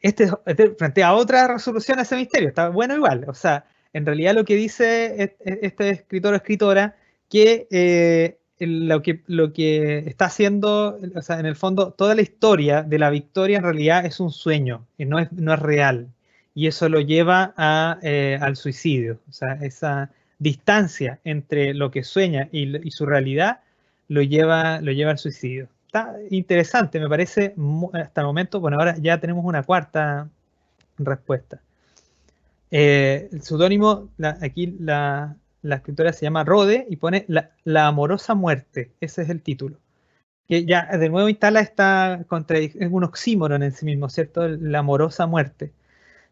Este plantea otra resolución a ese misterio. Está bueno igual. O sea, en realidad lo que dice este escritor o escritora, que lo que está haciendo, o sea, en el fondo, toda la historia de la victoria en realidad es un sueño, y no es real. Y eso lo lleva al suicidio. O sea, esa distancia entre lo que sueña y su realidad lo lleva al suicidio. Está interesante, me parece, hasta el momento. Bueno, ahora ya tenemos una cuarta respuesta. El seudónimo, aquí la escritora se llama Rode y pone la amorosa muerte. Ese es el título. Que ya de nuevo instala esta contradicción, es un oxímoron en sí mismo, ¿cierto? La amorosa muerte.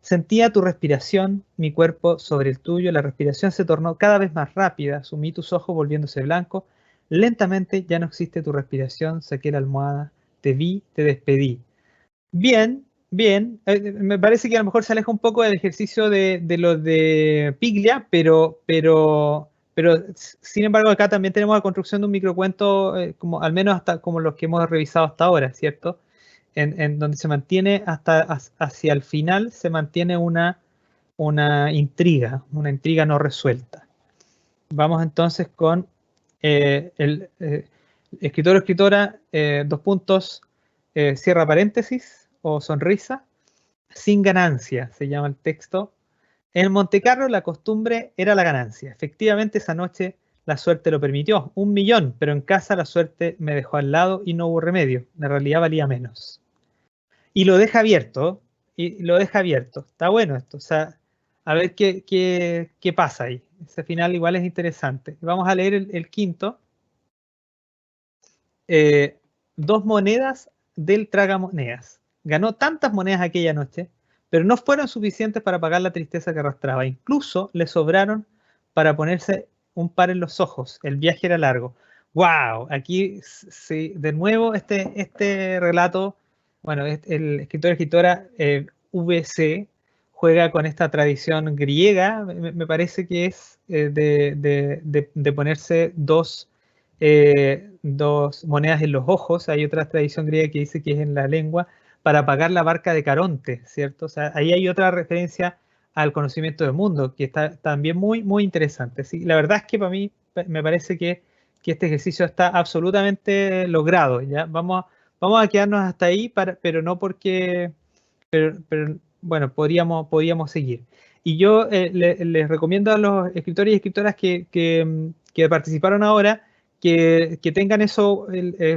Sentía tu respiración, mi cuerpo sobre el tuyo, la respiración se tornó cada vez más rápida, sumí tus ojos volviéndose blancos, lentamente ya no existe tu respiración, saqué la almohada, te vi, te despedí. Bien, bien, me parece que a lo mejor se aleja un poco del ejercicio de lo de Piglia, pero sin embargo acá también tenemos la construcción de un microcuento, como, al menos hasta como los que hemos revisado hasta ahora, ¿cierto? En donde se mantiene hacia el final, se mantiene una intriga no resuelta. Vamos entonces con el escritor o escritora, dos puntos, cierra paréntesis o sonrisa, sin ganancia, se llama el texto. En Montecarlo la costumbre era la ganancia. Efectivamente esa noche la suerte lo permitió, 1 millón, pero en casa la suerte me dejó al lado y no hubo remedio. La realidad valía menos. Y lo deja abierto, Está bueno esto, o sea, a ver qué pasa ahí. Ese final igual es interesante. Vamos a leer el quinto. 2 monedas del tragamonedas. Ganó tantas monedas aquella noche, pero no fueron suficientes para pagar la tristeza que arrastraba. Incluso le sobraron para ponerse un par en los ojos. El viaje era largo. ¡Wow! Aquí sí, de nuevo este relato, bueno, el escritor y escritora VC juega con esta tradición griega, me parece que es de ponerse dos monedas en los ojos. Hay otra tradición griega que dice que es en la lengua, para pagar la barca de Caronte, ¿cierto? O sea, ahí hay otra referencia al conocimiento del mundo, que está también muy, muy interesante. ¿Sí? La verdad es que para mí me parece que este ejercicio está absolutamente logrado. ¿Ya? Vamos a quedarnos hasta ahí, pero no porque, pero bueno, podríamos seguir. Y yo les recomiendo a los escritores y escritoras que participaron ahora, que tengan eso,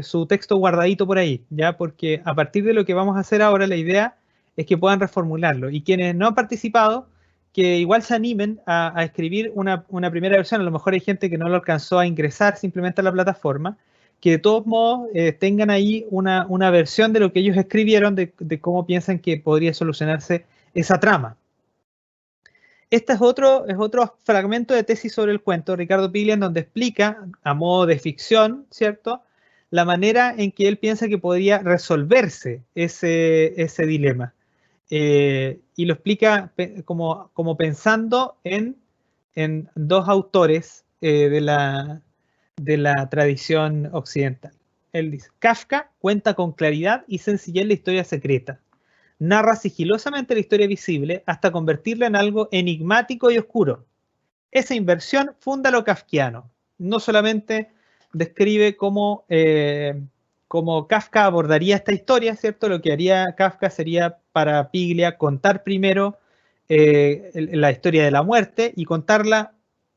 su texto guardadito por ahí, ¿ya? Porque a partir de lo que vamos a hacer ahora, la idea es que puedan reformularlo. Y quienes no han participado, que igual se animen a escribir una primera versión. A lo mejor hay gente que no lo alcanzó a ingresar simplemente a la plataforma, que de todos modos tengan ahí una versión de lo que ellos escribieron, de cómo piensan que podría solucionarse esa trama. Este es otro fragmento de tesis sobre el cuento, Ricardo Piglia, en donde explica, a modo de ficción, ¿cierto?, la manera en que él piensa que podría resolverse ese dilema. Y lo explica como pensando en 2 autores de la tradición occidental. Él dice, Kafka cuenta con claridad y sencillez la historia secreta. Narra sigilosamente la historia visible hasta convertirla en algo enigmático y oscuro. Esa inversión funda lo kafkiano. No solamente describe cómo cómo Kafka abordaría esta historia, ¿cierto? Lo que haría Kafka sería para Piglia contar primero la historia de la muerte y contarla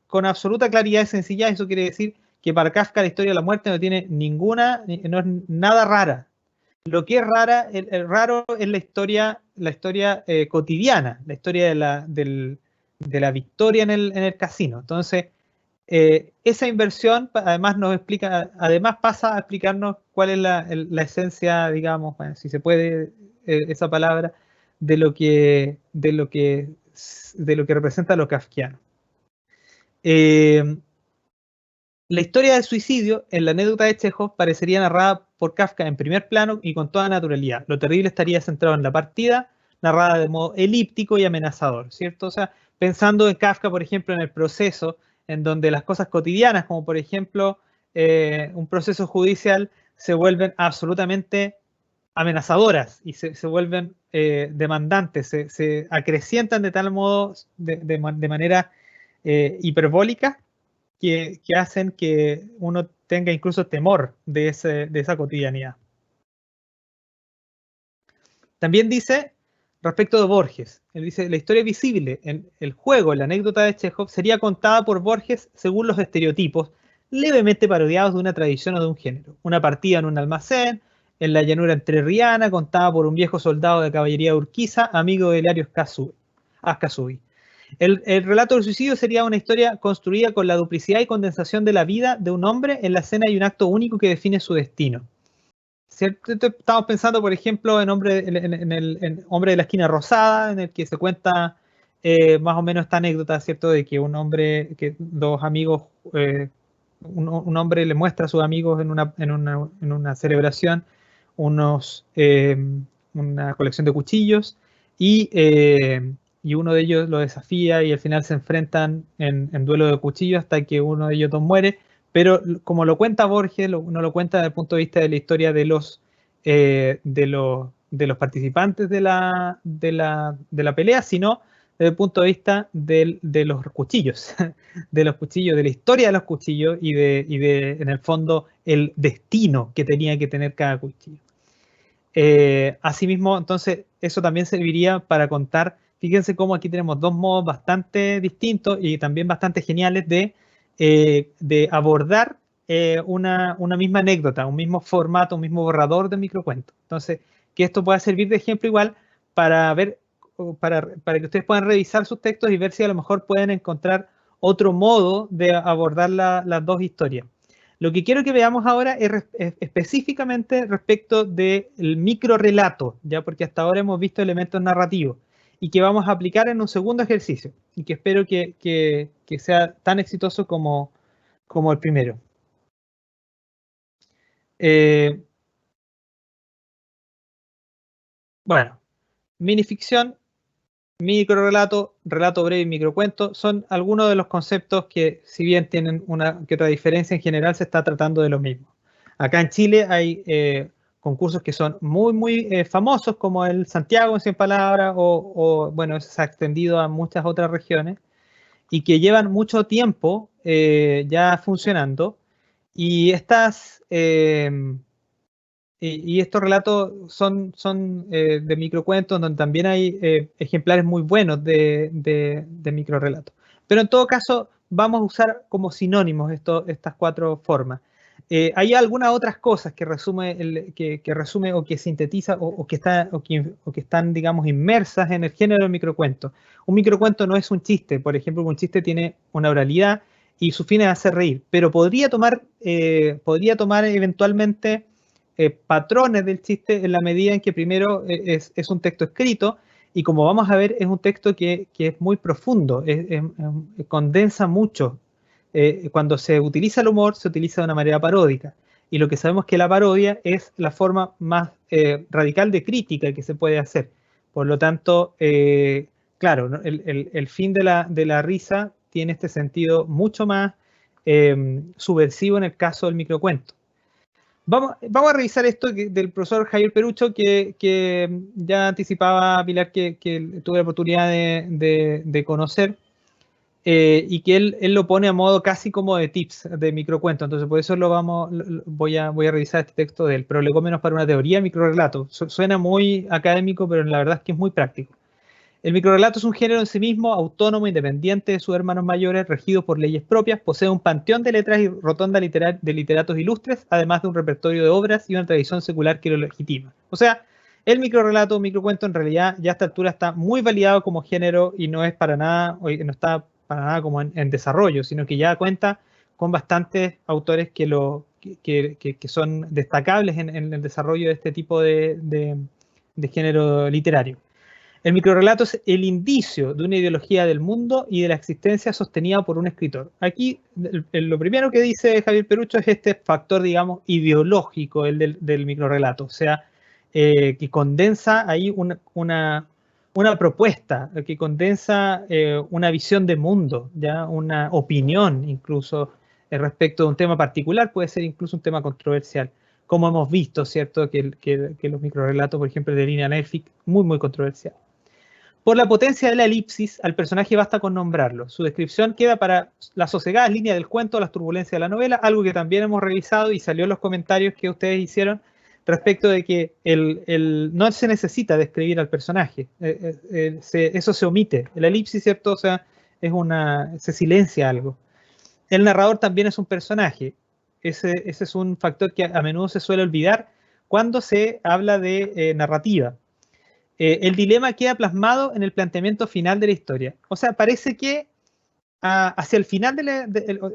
con absoluta claridad y sencillez. Eso quiere decir que para Kafka la historia de la muerte no tiene no es nada rara. Lo que es rara, el raro es la historia cotidiana, la historia de la victoria en el casino. Entonces, esa inversión además nos explica, además pasa a explicarnos cuál es la esencia, digamos, bueno, si se puede esa palabra, de lo que representa lo kafkiano. La historia del suicidio en la anécdota de Chekhov parecería narrada por Kafka en primer plano y con toda naturalidad. Lo terrible estaría centrado en la partida, narrada de modo elíptico y amenazador, ¿cierto? O sea, pensando en Kafka, por ejemplo, en el proceso, en donde las cosas cotidianas, como por ejemplo un proceso judicial, se vuelven absolutamente amenazadoras y se vuelven demandantes, se acrecientan de tal modo, de manera hiperbólica, que hacen que uno tenga incluso temor de esa cotidianidad. También dice, respecto de Borges, él dice, la historia visible en el juego, en la anécdota de Chekhov, sería contada por Borges según los estereotipos levemente parodiados de una tradición o de un género. Una partida en un almacén, en la llanura entrerriana, contada por un viejo soldado de caballería de Urquiza, amigo de Hilario Ascasubi. El relato del suicidio sería una historia construida con la duplicidad y condensación de la vida de un hombre. En la escena hay un acto único que define su destino. ¿Cierto? Estamos pensando, por ejemplo, en Hombre de la Esquina Rosada, en el que se cuenta más o menos esta anécdota, ¿cierto? De que un hombre, que dos amigos, un hombre le muestra a sus amigos en una celebración una colección de cuchillos y uno de ellos lo desafía y al final se enfrentan en duelo de cuchillos hasta que uno de ellos dos muere. Pero como lo cuenta Borges, no lo cuenta desde el punto de vista de la historia de los participantes de la pelea, sino desde el punto de vista de los cuchillos, de la historia de los cuchillos y en el fondo, el destino que tenía que tener cada cuchillo. Asimismo, entonces, eso también serviría para contar, fíjense cómo aquí tenemos dos modos bastante distintos y también bastante geniales de abordar una misma anécdota, un mismo formato, un mismo borrador de microcuento. Entonces, que esto pueda servir de ejemplo igual para ver, para que ustedes puedan revisar sus textos y ver si a lo mejor pueden encontrar otro modo de abordar las dos historias. Lo que quiero que veamos ahora es específicamente respecto del microrelato, ya porque hasta ahora hemos visto elementos narrativos y que vamos a aplicar en un segundo ejercicio y que espero que sea tan exitoso como el primero. Bueno, minificción, microrelato, relato breve y microcuento son algunos de los conceptos que, si bien tienen una que otra diferencia, en general se está tratando de lo mismo. Acá en Chile hay concursos que son muy famosos, como el Santiago en 100 palabras, bueno, se ha extendido a muchas otras regiones, y que llevan mucho tiempo ya funcionando, y estos relatos son de microcuentos donde también hay ejemplares muy buenos de microrelatos. Pero en todo caso, vamos a usar como sinónimos estas cuatro formas. Hay algunas otras cosas que resume, o que sintetiza o que están, digamos, inmersas en el género del microcuento. Un microcuento no es un chiste. Por ejemplo, un chiste tiene una oralidad y su fin es hacer reír, pero podría tomar eventualmente patrones del chiste en la medida en que primero es un texto escrito y, como vamos a ver, es un texto que es muy profundo, condensa mucho. Cuando se utiliza el humor, se utiliza de una manera paródica. Y lo que sabemos es que la parodia es la forma más radical de crítica que se puede hacer. Por lo tanto, claro, ¿no? El fin de la risa tiene este sentido mucho más subversivo en el caso del microcuento. Vamos a revisar esto del profesor Javier Perucho, que ya anticipaba Pilar que tuve la oportunidad de conocer. y que él lo pone a modo casi como de tips, de microcuento. Entonces, por eso voy a revisar este texto del Prolegómenos para una teoría del microrelato. Suena muy académico, pero la verdad es que es muy práctico. El microrelato es un género en sí mismo, autónomo, independiente de sus hermanos mayores, regido por leyes propias, posee un panteón de letras y rotonda de literatos ilustres, además de un repertorio de obras y una tradición secular que lo legitima. O sea, el microrelato o microcuento en realidad ya a esta altura está muy validado como género y no es para nada, no está para nada como en desarrollo, sino que ya cuenta con bastantes autores que son destacables en el desarrollo de este tipo de género literario. El microrelato es el indicio de una ideología del mundo y de la existencia sostenida por un escritor. Aquí lo primero que dice Javier Perucho es este factor, digamos, ideológico, el del microrelato, o sea, que condensa ahí una propuesta, que condensa una visión de mundo, ¿ya? Una opinión incluso respecto de un tema particular, puede ser incluso un tema controversial, como hemos visto, ¿cierto? Que los microrelatos, por ejemplo, de Lina Nelfic, muy controversial. Por la potencia de la elipsis, al personaje basta con nombrarlo. Su descripción queda para las sosegadas líneas del cuento, las turbulencias de la novela, algo que también hemos revisado y salió en los comentarios que ustedes hicieron respecto de que no se necesita describir al personaje. Eso se omite. La elipsis, ¿cierto? O sea, se silencia algo. El narrador también es un personaje. Ese es un factor que a menudo se suele olvidar cuando se habla de narrativa. El dilema queda plasmado en el planteamiento final de la historia. O sea, parece que hacia el final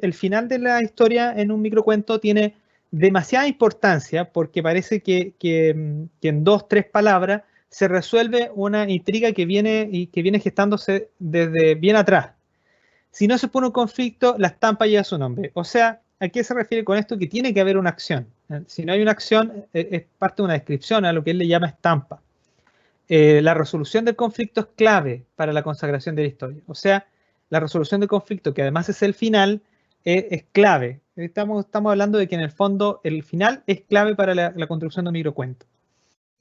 el final de la historia en un microcuento tiene demasiada importancia porque parece que en 2, 3 palabras se resuelve una intriga que viene gestándose desde bien atrás. Si no se pone un conflicto, la estampa lleva su nombre. O sea, ¿a qué se refiere con esto? Que tiene que haber una acción. Si no hay una acción, es parte de una descripción, a lo que él le llama estampa. La resolución del conflicto es clave para la consagración de la historia. O sea, la resolución del conflicto, que además es el final, es clave. Estamos hablando de que en el fondo el final es clave para la construcción de un microcuento.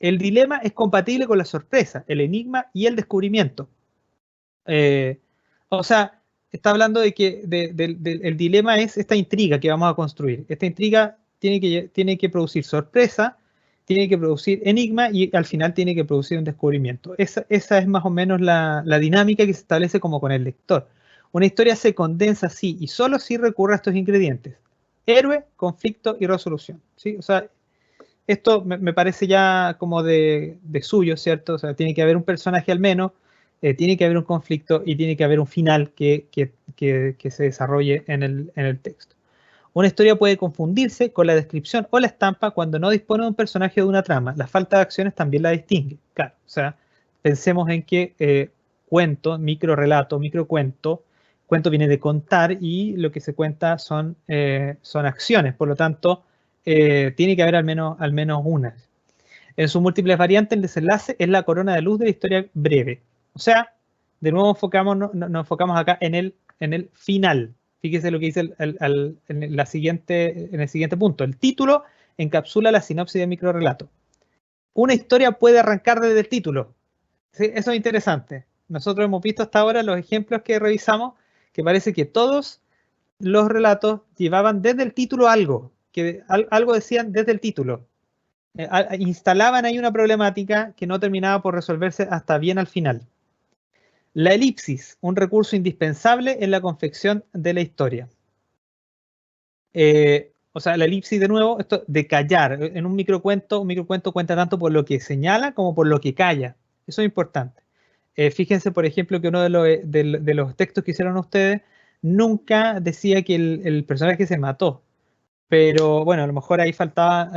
El dilema es compatible con la sorpresa, el enigma y el descubrimiento. O sea, está hablando de que el dilema es esta intriga que vamos a construir. Esta intriga tiene que producir sorpresa, tiene que producir enigma y al final tiene que producir un descubrimiento. Esa es más o menos la dinámica que se establece como con el lector. Una historia se condensa así y solo si recurre a estos ingredientes: héroe, conflicto y resolución. ¿Sí? O sea, esto me parece ya como de suyo, ¿cierto? O sea, tiene que haber un personaje al menos, tiene que haber un conflicto y tiene que haber un final que se desarrolle en el texto. Una historia puede confundirse con la descripción o la estampa cuando no dispone de un personaje o de una trama. La falta de acciones también la distingue. Claro, o sea, pensemos en que cuento, microrelato, microcuento, cuento viene de contar y lo que se cuenta son acciones. Por lo tanto, tiene que haber al menos unas. En sus múltiples variantes, el desenlace es la corona de luz de la historia breve. O sea, de nuevo nos enfocamos acá en el final. Fíjese lo que dice en el siguiente punto. El título encapsula la sinopsis del microrelato. Una historia puede arrancar desde el título. ¿Sí? Eso es interesante. Nosotros hemos visto hasta ahora los ejemplos que revisamos, que parece que todos los relatos llevaban desde el título algo, que algo decían desde el título. Instalaban ahí una problemática que no terminaba por resolverse hasta bien al final. La elipsis, un recurso indispensable en la confección de la historia. O sea, la elipsis, de nuevo, esto de callar. En un microcuento cuenta tanto por lo que señala como por lo que calla. Eso es importante. Fíjense, por ejemplo, que uno de los textos que hicieron ustedes nunca decía que el personaje se mató. Pero bueno, a lo mejor ahí faltaba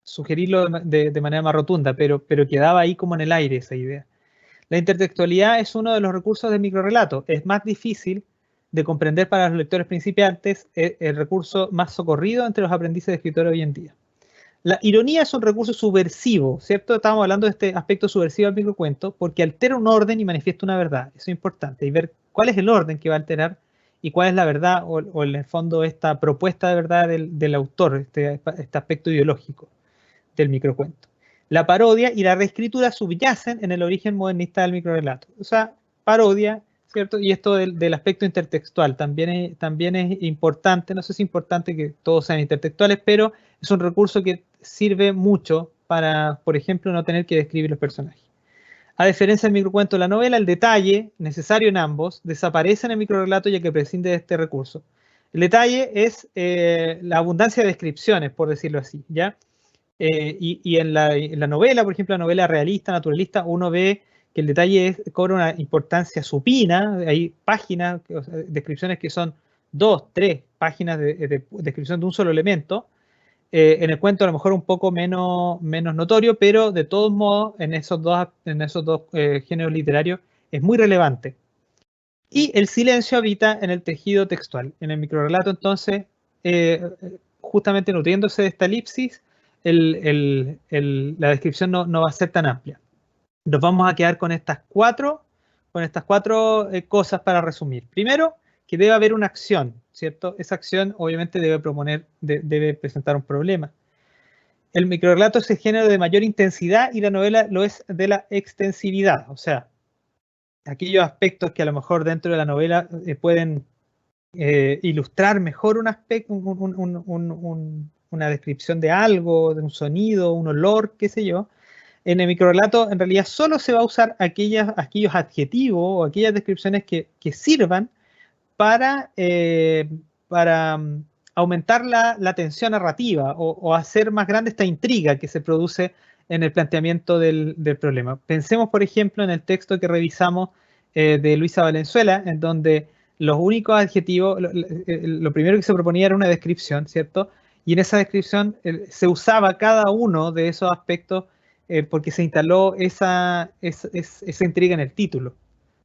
sugerirlo de manera más rotunda, pero quedaba ahí como en el aire esa idea. La intertextualidad es uno de los recursos del microrelato. Es más difícil de comprender para los lectores principiantes, el recurso más socorrido entre los aprendices de escritores hoy en día. La ironía es un recurso subversivo, ¿cierto? Estábamos hablando de este aspecto subversivo del microcuento porque altera un orden y manifiesta una verdad. Eso es importante. Y ver cuál es el orden que va a alterar y cuál es la verdad o en el fondo esta propuesta de verdad del autor, este aspecto ideológico del microcuento. La parodia y la reescritura subyacen en el origen modernista del microrelato. O sea, parodia ¿cierto? Y esto del aspecto intertextual también es importante. No sé si es importante que todos sean intertextuales, pero es un recurso que sirve mucho para, por ejemplo, no tener que describir los personajes. A diferencia del microcuento de la novela, el detalle, necesario en ambos, desaparece en el microrelato ya que prescinde de este recurso. El detalle es la abundancia de descripciones, por decirlo así, ¿ya? Y en la novela, por ejemplo, la novela realista, naturalista, uno ve que el detalle cobra una importancia supina. Hay páginas, o sea, descripciones que son 2, 3 páginas de descripción de un solo elemento. En el cuento a lo mejor un poco menos notorio, pero de todos modos en esos dos géneros literarios es muy relevante. Y el silencio habita en el tejido textual. En el microrelato, entonces, justamente nutriéndose de esta elipsis, la descripción no va a ser tan amplia. Nos vamos a quedar con estas cuatro cosas para resumir. Primero, que debe haber una acción, ¿cierto? Esa acción obviamente debe presentar un problema. El microrelato es el género de mayor intensidad y la novela lo es de la extensividad, o sea, aquellos aspectos que a lo mejor dentro de la novela pueden ilustrar mejor un aspecto, una descripción de algo, de un sonido, un olor, qué sé yo. En el microrelato en realidad solo se va a usar aquellos adjetivos o aquellas descripciones que sirvan para aumentar la tensión narrativa o hacer más grande esta intriga que se produce en el planteamiento del problema. Pensemos, por ejemplo, en el texto que revisamos de Luisa Valenzuela, en donde los únicos adjetivos, lo primero que se proponía era una descripción, ¿cierto? Y en esa descripción se usaba cada uno de esos aspectos porque se instaló esa intriga en el título.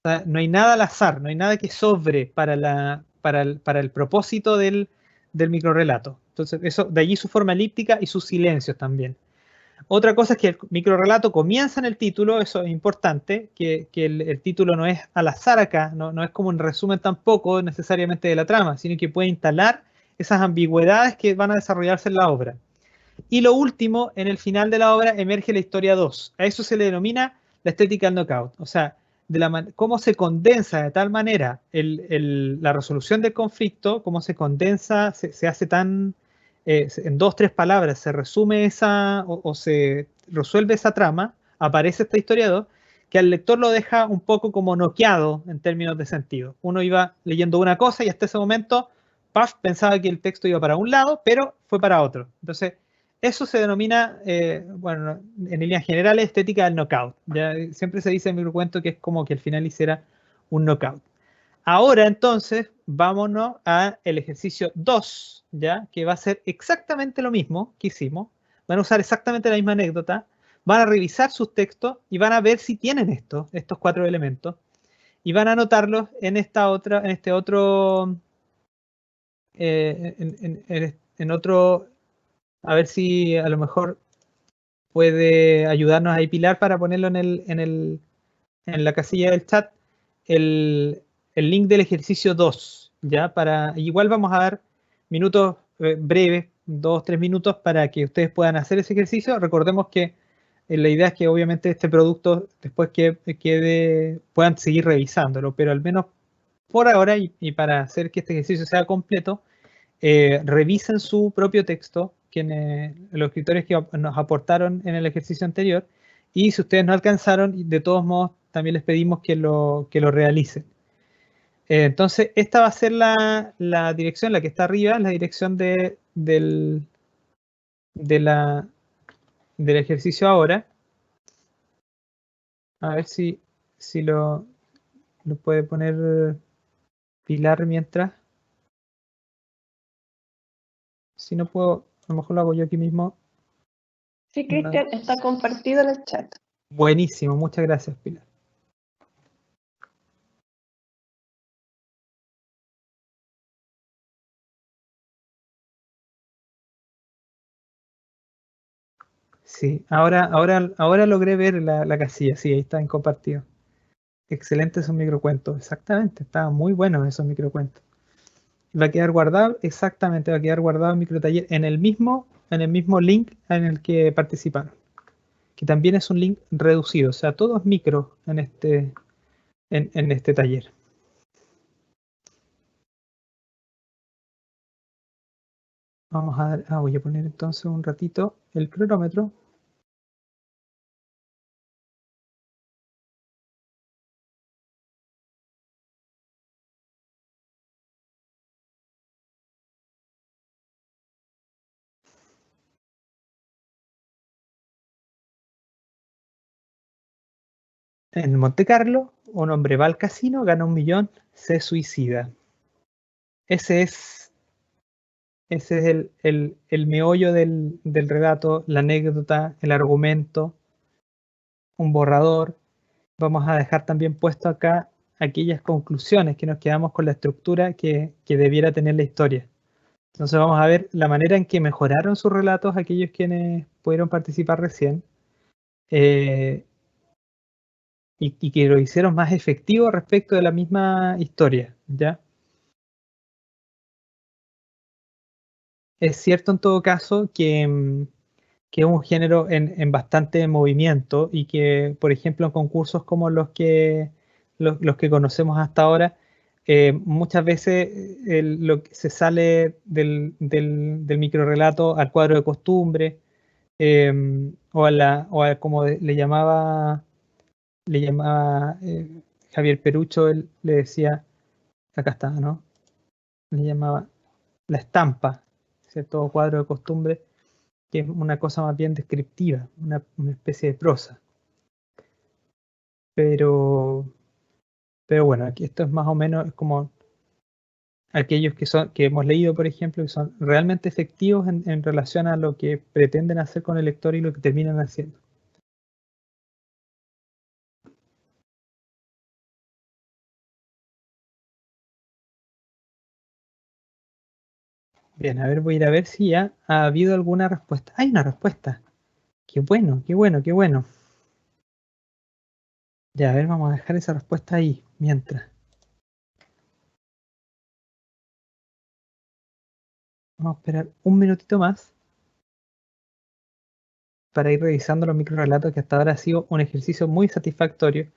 O sea, no hay nada al azar, no hay nada que sobre para el propósito del microrrelato. Entonces, de allí su forma elíptica y sus silencios también. Otra cosa es que el microrrelato comienza en el título, eso es importante, que el título no es al azar acá, no es como un resumen tampoco necesariamente de la trama, sino que puede instalar esas ambigüedades que van a desarrollarse en la obra. Y lo último, en el final de la obra emerge la historia 2. A eso se le denomina la estética del knockout. O sea, cómo se condensa de tal manera la resolución del conflicto, cómo se condensa, se hace tan, en 2 o 3 palabras, se resume o se resuelve esa trama, aparece esta historia 2, que al lector lo deja un poco como noqueado en términos de sentido. Uno iba leyendo una cosa y hasta ese momento, paf, pensaba que el texto iba para un lado, pero fue para otro. Entonces, eso se denomina, bueno, en líneas generales, estética del knockout. ¿Ya? Siempre se dice en mi cuento que es como que al final hiciera un knockout. Ahora, entonces, vámonos al ejercicio 2, ¿ya? Que va a ser exactamente lo mismo que hicimos. Van a usar exactamente la misma anécdota. Van a revisar sus textos y van a ver si tienen estos 4 elementos. Y van a anotarlos en otro, a ver si a lo mejor puede ayudarnos ahí Pilar para ponerlo en la casilla del chat, el link del ejercicio 2, ¿ya? Igual vamos a dar minutos breves, 2 o 3 minutos para que ustedes puedan hacer ese ejercicio. Recordemos que la idea es que obviamente este producto después puedan seguir revisándolo, pero al menos por ahora y para hacer que este ejercicio sea completo, revisen su propio texto, los escritores que nos aportaron en el ejercicio anterior, y si ustedes no alcanzaron, de todos modos también les pedimos que lo realicen. Entonces, esta va a ser la dirección, la que está arriba, la dirección del ejercicio ahora. A ver si lo puede poner Pilar mientras. Si no puedo, a lo mejor lo hago yo aquí mismo. Sí, Cristian, está compartido en el chat. Buenísimo, muchas gracias, Pilar. Sí, ahora logré ver la casilla, sí, ahí está en compartido. Excelente esos microcuentos, exactamente, estaban muy buenos esos microcuentos. Va a quedar guardado, exactamente, va a quedar guardado el microtaller en el mismo link en el que participaron, que también es un link reducido, o sea, todo es micro en este taller. Vamos a dar, voy a poner entonces un ratito el cronómetro. En Monte Carlo, un hombre va al casino, gana 1.000.000, se suicida. Ese es el meollo del relato, la anécdota, el argumento, un borrador. Vamos a dejar también puesto acá aquellas conclusiones que nos quedamos con la estructura que debiera tener la historia. Entonces vamos a ver la manera en que mejoraron sus relatos aquellos quienes pudieron participar recién, y que lo hicieron más efectivo respecto de la misma historia, ¿ya? Es cierto en todo caso que es un género en bastante movimiento y que, por ejemplo, en concursos como los que conocemos hasta ahora, muchas veces lo que se sale del microrrelato al cuadro de costumbre, como le llamaba Javier Perucho, él le decía, acá está, ¿no? Le llamaba la estampa, ¿cierto? O cuadro de costumbre, que es una cosa más bien descriptiva, una especie de prosa. Pero bueno, aquí esto es más o menos como aquellos que hemos leído, por ejemplo, que son realmente efectivos en relación a lo que pretenden hacer con el lector y lo que terminan haciendo. Bien, a ver, voy a ir a ver si ya ha habido alguna respuesta. Hay una respuesta. Qué bueno, qué bueno, qué bueno. Ya, a ver, vamos a dejar esa respuesta ahí, mientras. Vamos a esperar un minutito más para ir revisando los microrelatos, que hasta ahora ha sido un ejercicio muy satisfactorio.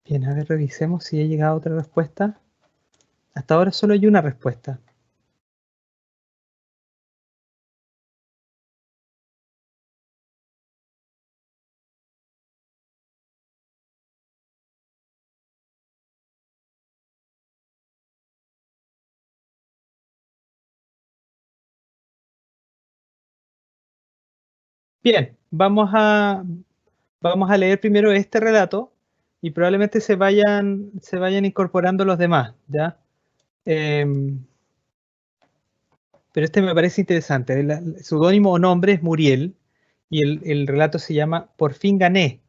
Bien, a ver, revisemos si ha llegado otra respuesta. Hasta ahora solo hay una respuesta. Bien, vamos a leer primero este relato y probablemente se vayan incorporando los demás, ¿ya? Pero este me parece interesante. El seudónimo o nombre es Muriel y el relato se llama Por fin gané.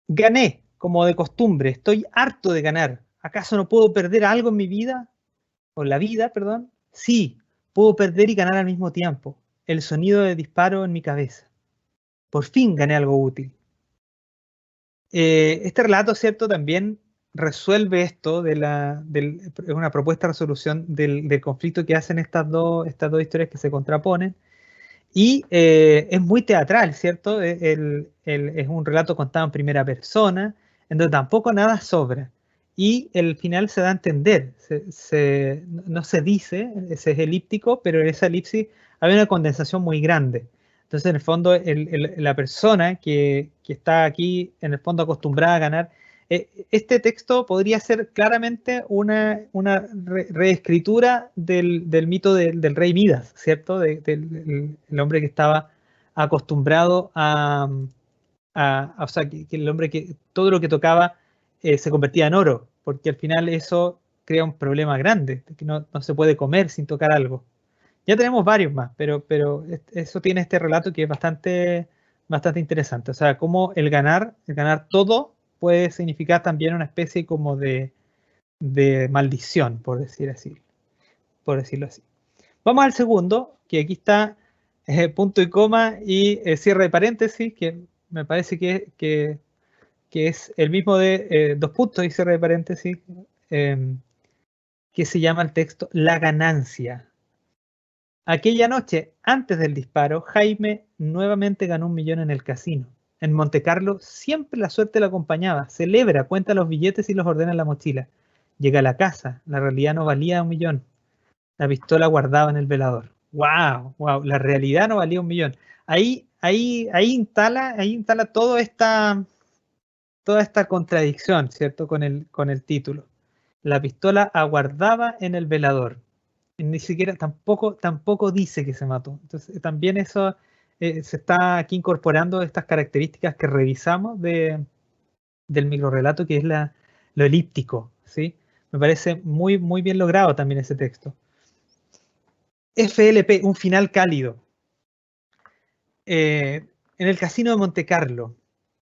Gané, como de costumbre. Estoy harto de ganar. ¿Acaso no puedo perder algo en mi vida? O en la vida, perdón. Sí, puedo perder y ganar al mismo tiempo. El sonido de disparo en mi cabeza. Por fin gané algo útil. Este relato, ¿cierto? También resuelve esto es una propuesta de resolución del conflicto que hacen estas dos historias que se contraponen. Y es muy teatral, ¿cierto? Es un relato contado en primera persona, en donde tampoco nada sobra. Y el final se da a entender, no se dice, ese es elíptico, pero en esa elipsis hay una condensación muy grande. Entonces, en el fondo, la persona que está aquí, en el fondo, acostumbrada a ganar, este texto podría ser claramente una reescritura del mito del rey Midas, ¿cierto? El hombre que estaba acostumbrado o sea, que el hombre que todo lo que tocaba se convertía en oro, porque al final eso crea un problema grande, que no se puede comer sin tocar algo. Ya tenemos varios más, pero eso tiene este relato que es bastante interesante. O sea, cómo el ganar todo puede significar también una especie como de maldición, por decirlo así. Vamos al segundo, que aquí está punto y coma y cierre de paréntesis, que me parece que es el mismo de dos puntos y cierre de paréntesis, que se llama el texto La ganancia. Aquella noche, antes del disparo, Jaime nuevamente ganó 1 millón en el casino. En Montecarlo siempre la suerte lo acompañaba. Celebra, cuenta los billetes y los ordena en la mochila. Llega a la casa, la realidad no valía 1 millón. La pistola guardaba en el velador. ¡Wow! ¡Wow! La realidad no valía 1 millón. Ahí instala toda esta contradicción, ¿cierto? Con el título. La pistola aguardaba en el velador. Ni siquiera, tampoco dice que se mató. Entonces, también eso se está aquí incorporando estas características que revisamos del microrrelato, que es lo elíptico, ¿sí? Me parece muy, muy bien logrado también ese texto. FLP, un final cálido. En el casino de Montecarlo,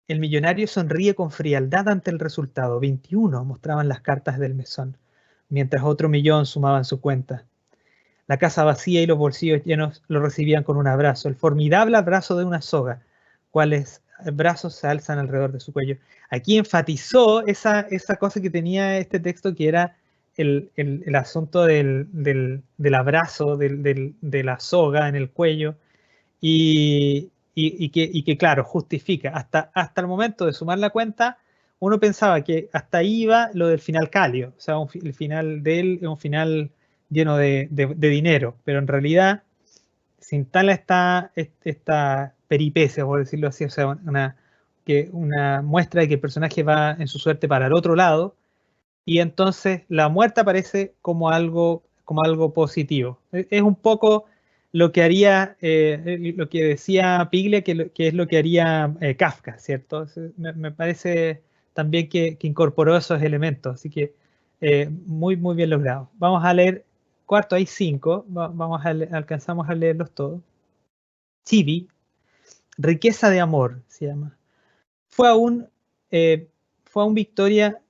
el millonario sonríe con frialdad ante el resultado. 21 mostraban las cartas del mesón, mientras otro 1 millón sumaban su cuenta. La casa vacía y los bolsillos llenos lo recibían con un abrazo, el formidable abrazo de una soga, cuales brazos se alzan alrededor de su cuello. Aquí enfatizó esa cosa que tenía este texto, que era el asunto del abrazo, de la soga en el cuello, y que claro, justifica. Hasta el momento de sumar la cuenta, uno pensaba que hasta ahí iba lo del final cálido, o sea, el final de él es un final lleno de dinero, pero en realidad se instala esta peripecia, por decirlo así, o sea, una muestra de que el personaje va en su suerte para el otro lado, y entonces la muerte aparece como algo positivo. Es un poco lo que haría, lo que decía Piglia, que es lo que haría Kafka, ¿cierto? Me parece también que incorporó esos elementos, así que muy, muy bien logrado. Vamos a leer, cuarto, hay 5, alcanzamos a leerlos todos. Chibi, Riqueza de Amor, se llama. Fue aún, fue aún Victoria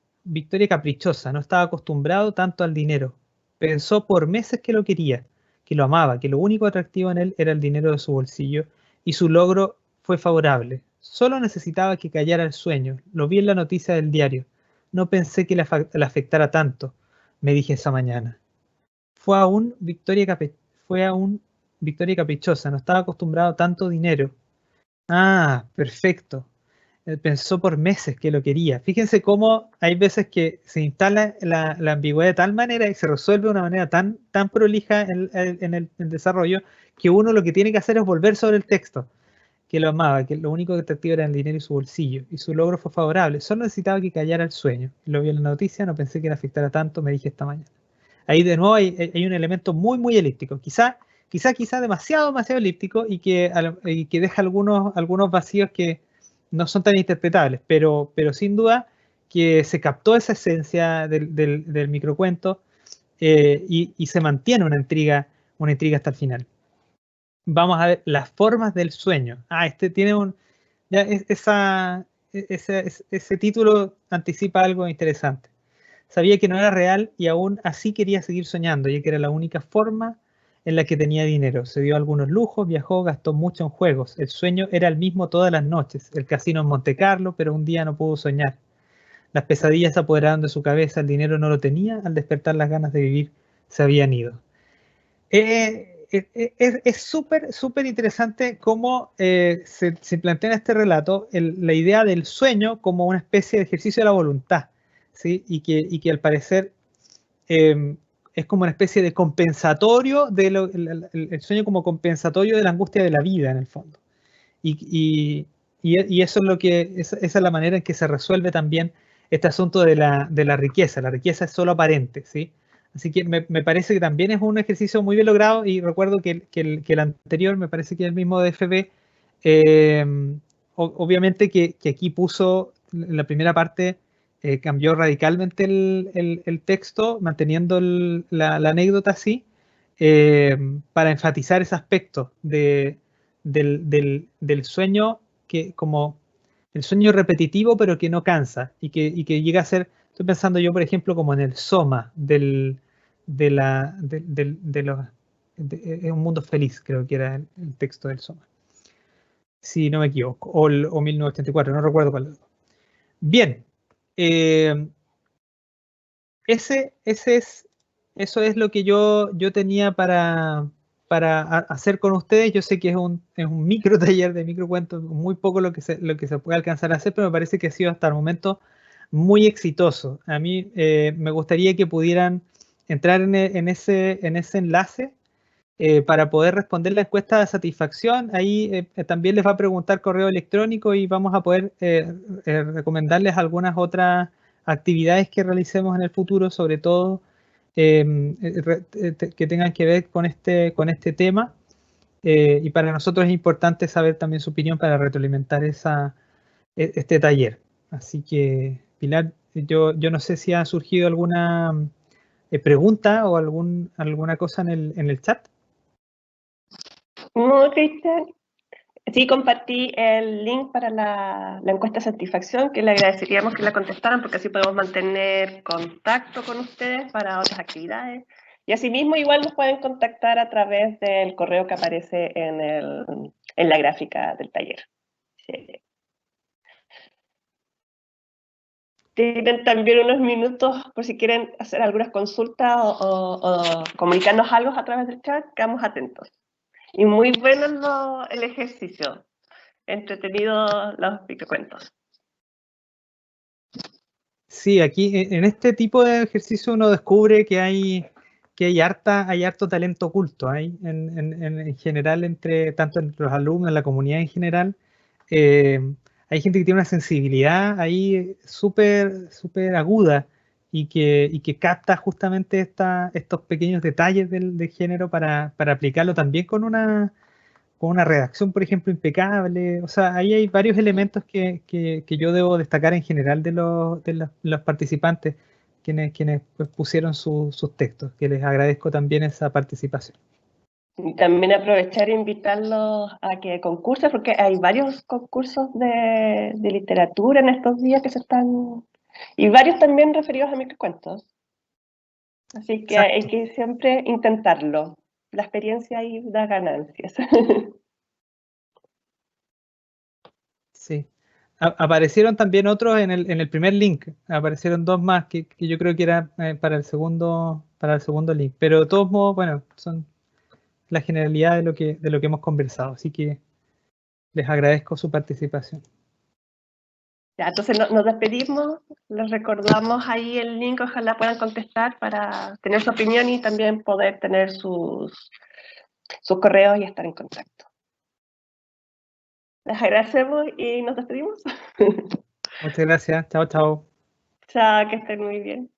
caprichosa, no estaba acostumbrado tanto al dinero. Pensó por meses que lo quería, que lo amaba, que lo único atractivo en él era el dinero de su bolsillo, y su logro fue favorable. Solo necesitaba que callara el sueño. Lo vi en la noticia del diario. No pensé que le afectara tanto, me dije esa mañana. Fue aún Victoria caprichosa, no estaba acostumbrado a tanto dinero. Ah, perfecto. Pensó por meses que lo quería. Fíjense cómo hay veces que se instala la ambigüedad de tal manera y se resuelve de una manera tan prolija en el desarrollo, que uno lo que tiene que hacer es volver sobre el texto, que lo amaba, que lo único que atractivo era el dinero y su bolsillo, y su logro fue favorable. Solo necesitaba que callara el sueño. Lo vi en la noticia, no pensé que le afectara tanto, me dije esta mañana. Ahí de nuevo hay un elemento muy, muy elíptico. Quizá demasiado elíptico, y que deja algunos vacíos que no son tan interpretables, pero sin duda que se captó esa esencia del microcuento, y se mantiene una intriga hasta el final. Vamos a ver las formas del sueño. Este tiene ese título anticipa algo interesante. Sabía que no era real y aún así quería seguir soñando, ya que era la única forma en la que tenía dinero. Se dio algunos lujos, viajó, gastó mucho en juegos. El sueño era el mismo todas las noches. El casino en Montecarlo, pero un día no pudo soñar. Las pesadillas se apoderaron de su cabeza, el dinero no lo tenía, al despertar las ganas de vivir se habían ido. Es súper interesante cómo se plantea en este relato la idea del sueño como una especie de ejercicio de la voluntad, ¿sí? Y que al parecer es como una especie de compensatorio, el sueño como compensatorio de la angustia de la vida, en el fondo. Y eso es esa es la manera en que se resuelve también este asunto de la riqueza. La riqueza es solo aparente, ¿sí? Así que me parece que también es un ejercicio muy bien logrado, y recuerdo que el anterior, me parece que es el mismo de FB, obviamente que aquí puso, en la primera parte, cambió radicalmente el texto, manteniendo la anécdota así, para enfatizar ese aspecto del sueño, que como el sueño repetitivo pero que no cansa, y que llega a ser, estoy pensando yo por ejemplo como en el soma de los un mundo feliz, creo que era el texto del Soma. Si no me equivoco, o 1984, no recuerdo cuál de los dos. Bien, eso es lo que yo tenía para hacer con ustedes. Yo sé que es un micro taller de microcuentos, muy poco lo que se puede alcanzar a hacer, pero me parece que ha sido hasta el momento muy exitoso. A mí me gustaría que pudieran entrar en ese enlace para poder responder la encuesta de satisfacción. Ahí también les va a preguntar correo electrónico y vamos a poder recomendarles algunas otras actividades que realicemos en el futuro, sobre todo que tengan que ver con este tema. Y para nosotros es importante saber también su opinión para retroalimentar este taller. Así que, Pilar, yo no sé si ha surgido alguna pregunta o alguna cosa en el chat. No, Cristian. Sí, compartí el link para la encuesta de satisfacción, que le agradeceríamos que la contestaran, porque así podemos mantener contacto con ustedes para otras actividades. Y asimismo, igual nos pueden contactar a través del correo que aparece en la gráfica del taller. Sí. Tienen también unos minutos por si quieren hacer algunas consultas o comunicarnos algo a través del chat, quedamos atentos. Y muy bueno el ejercicio. Entretenido los microcuentos. Sí, aquí en este tipo de ejercicio uno descubre que hay harto talento oculto. En general, tanto entre los alumnos, en la comunidad en general, eh, hay gente que tiene una sensibilidad ahí súper aguda y que capta justamente estos pequeños detalles del género para aplicarlo también con una redacción, por ejemplo, impecable. O sea, ahí hay varios elementos que yo debo destacar en general de los participantes, quienes pues, pusieron sus textos, que les agradezco también esa participación. Y también aprovechar e invitarlos a que concursen, porque hay varios concursos de literatura en estos días que se están... Y varios también referidos a microcuentos. Así que Exacto. hay que siempre intentarlo. La experiencia ahí da ganancias. Sí. Aparecieron también otros en el primer link. Aparecieron dos más que yo creo que era para el segundo link. Pero de todos modos, bueno, son la generalidad de lo que hemos conversado. Así que les agradezco su participación. Ya, entonces nos despedimos, les recordamos ahí el link, ojalá puedan contestar para tener su opinión y también poder tener sus correos y estar en contacto. Les agradecemos y nos despedimos. Muchas gracias. Chao, chao. Chao, que estén muy bien.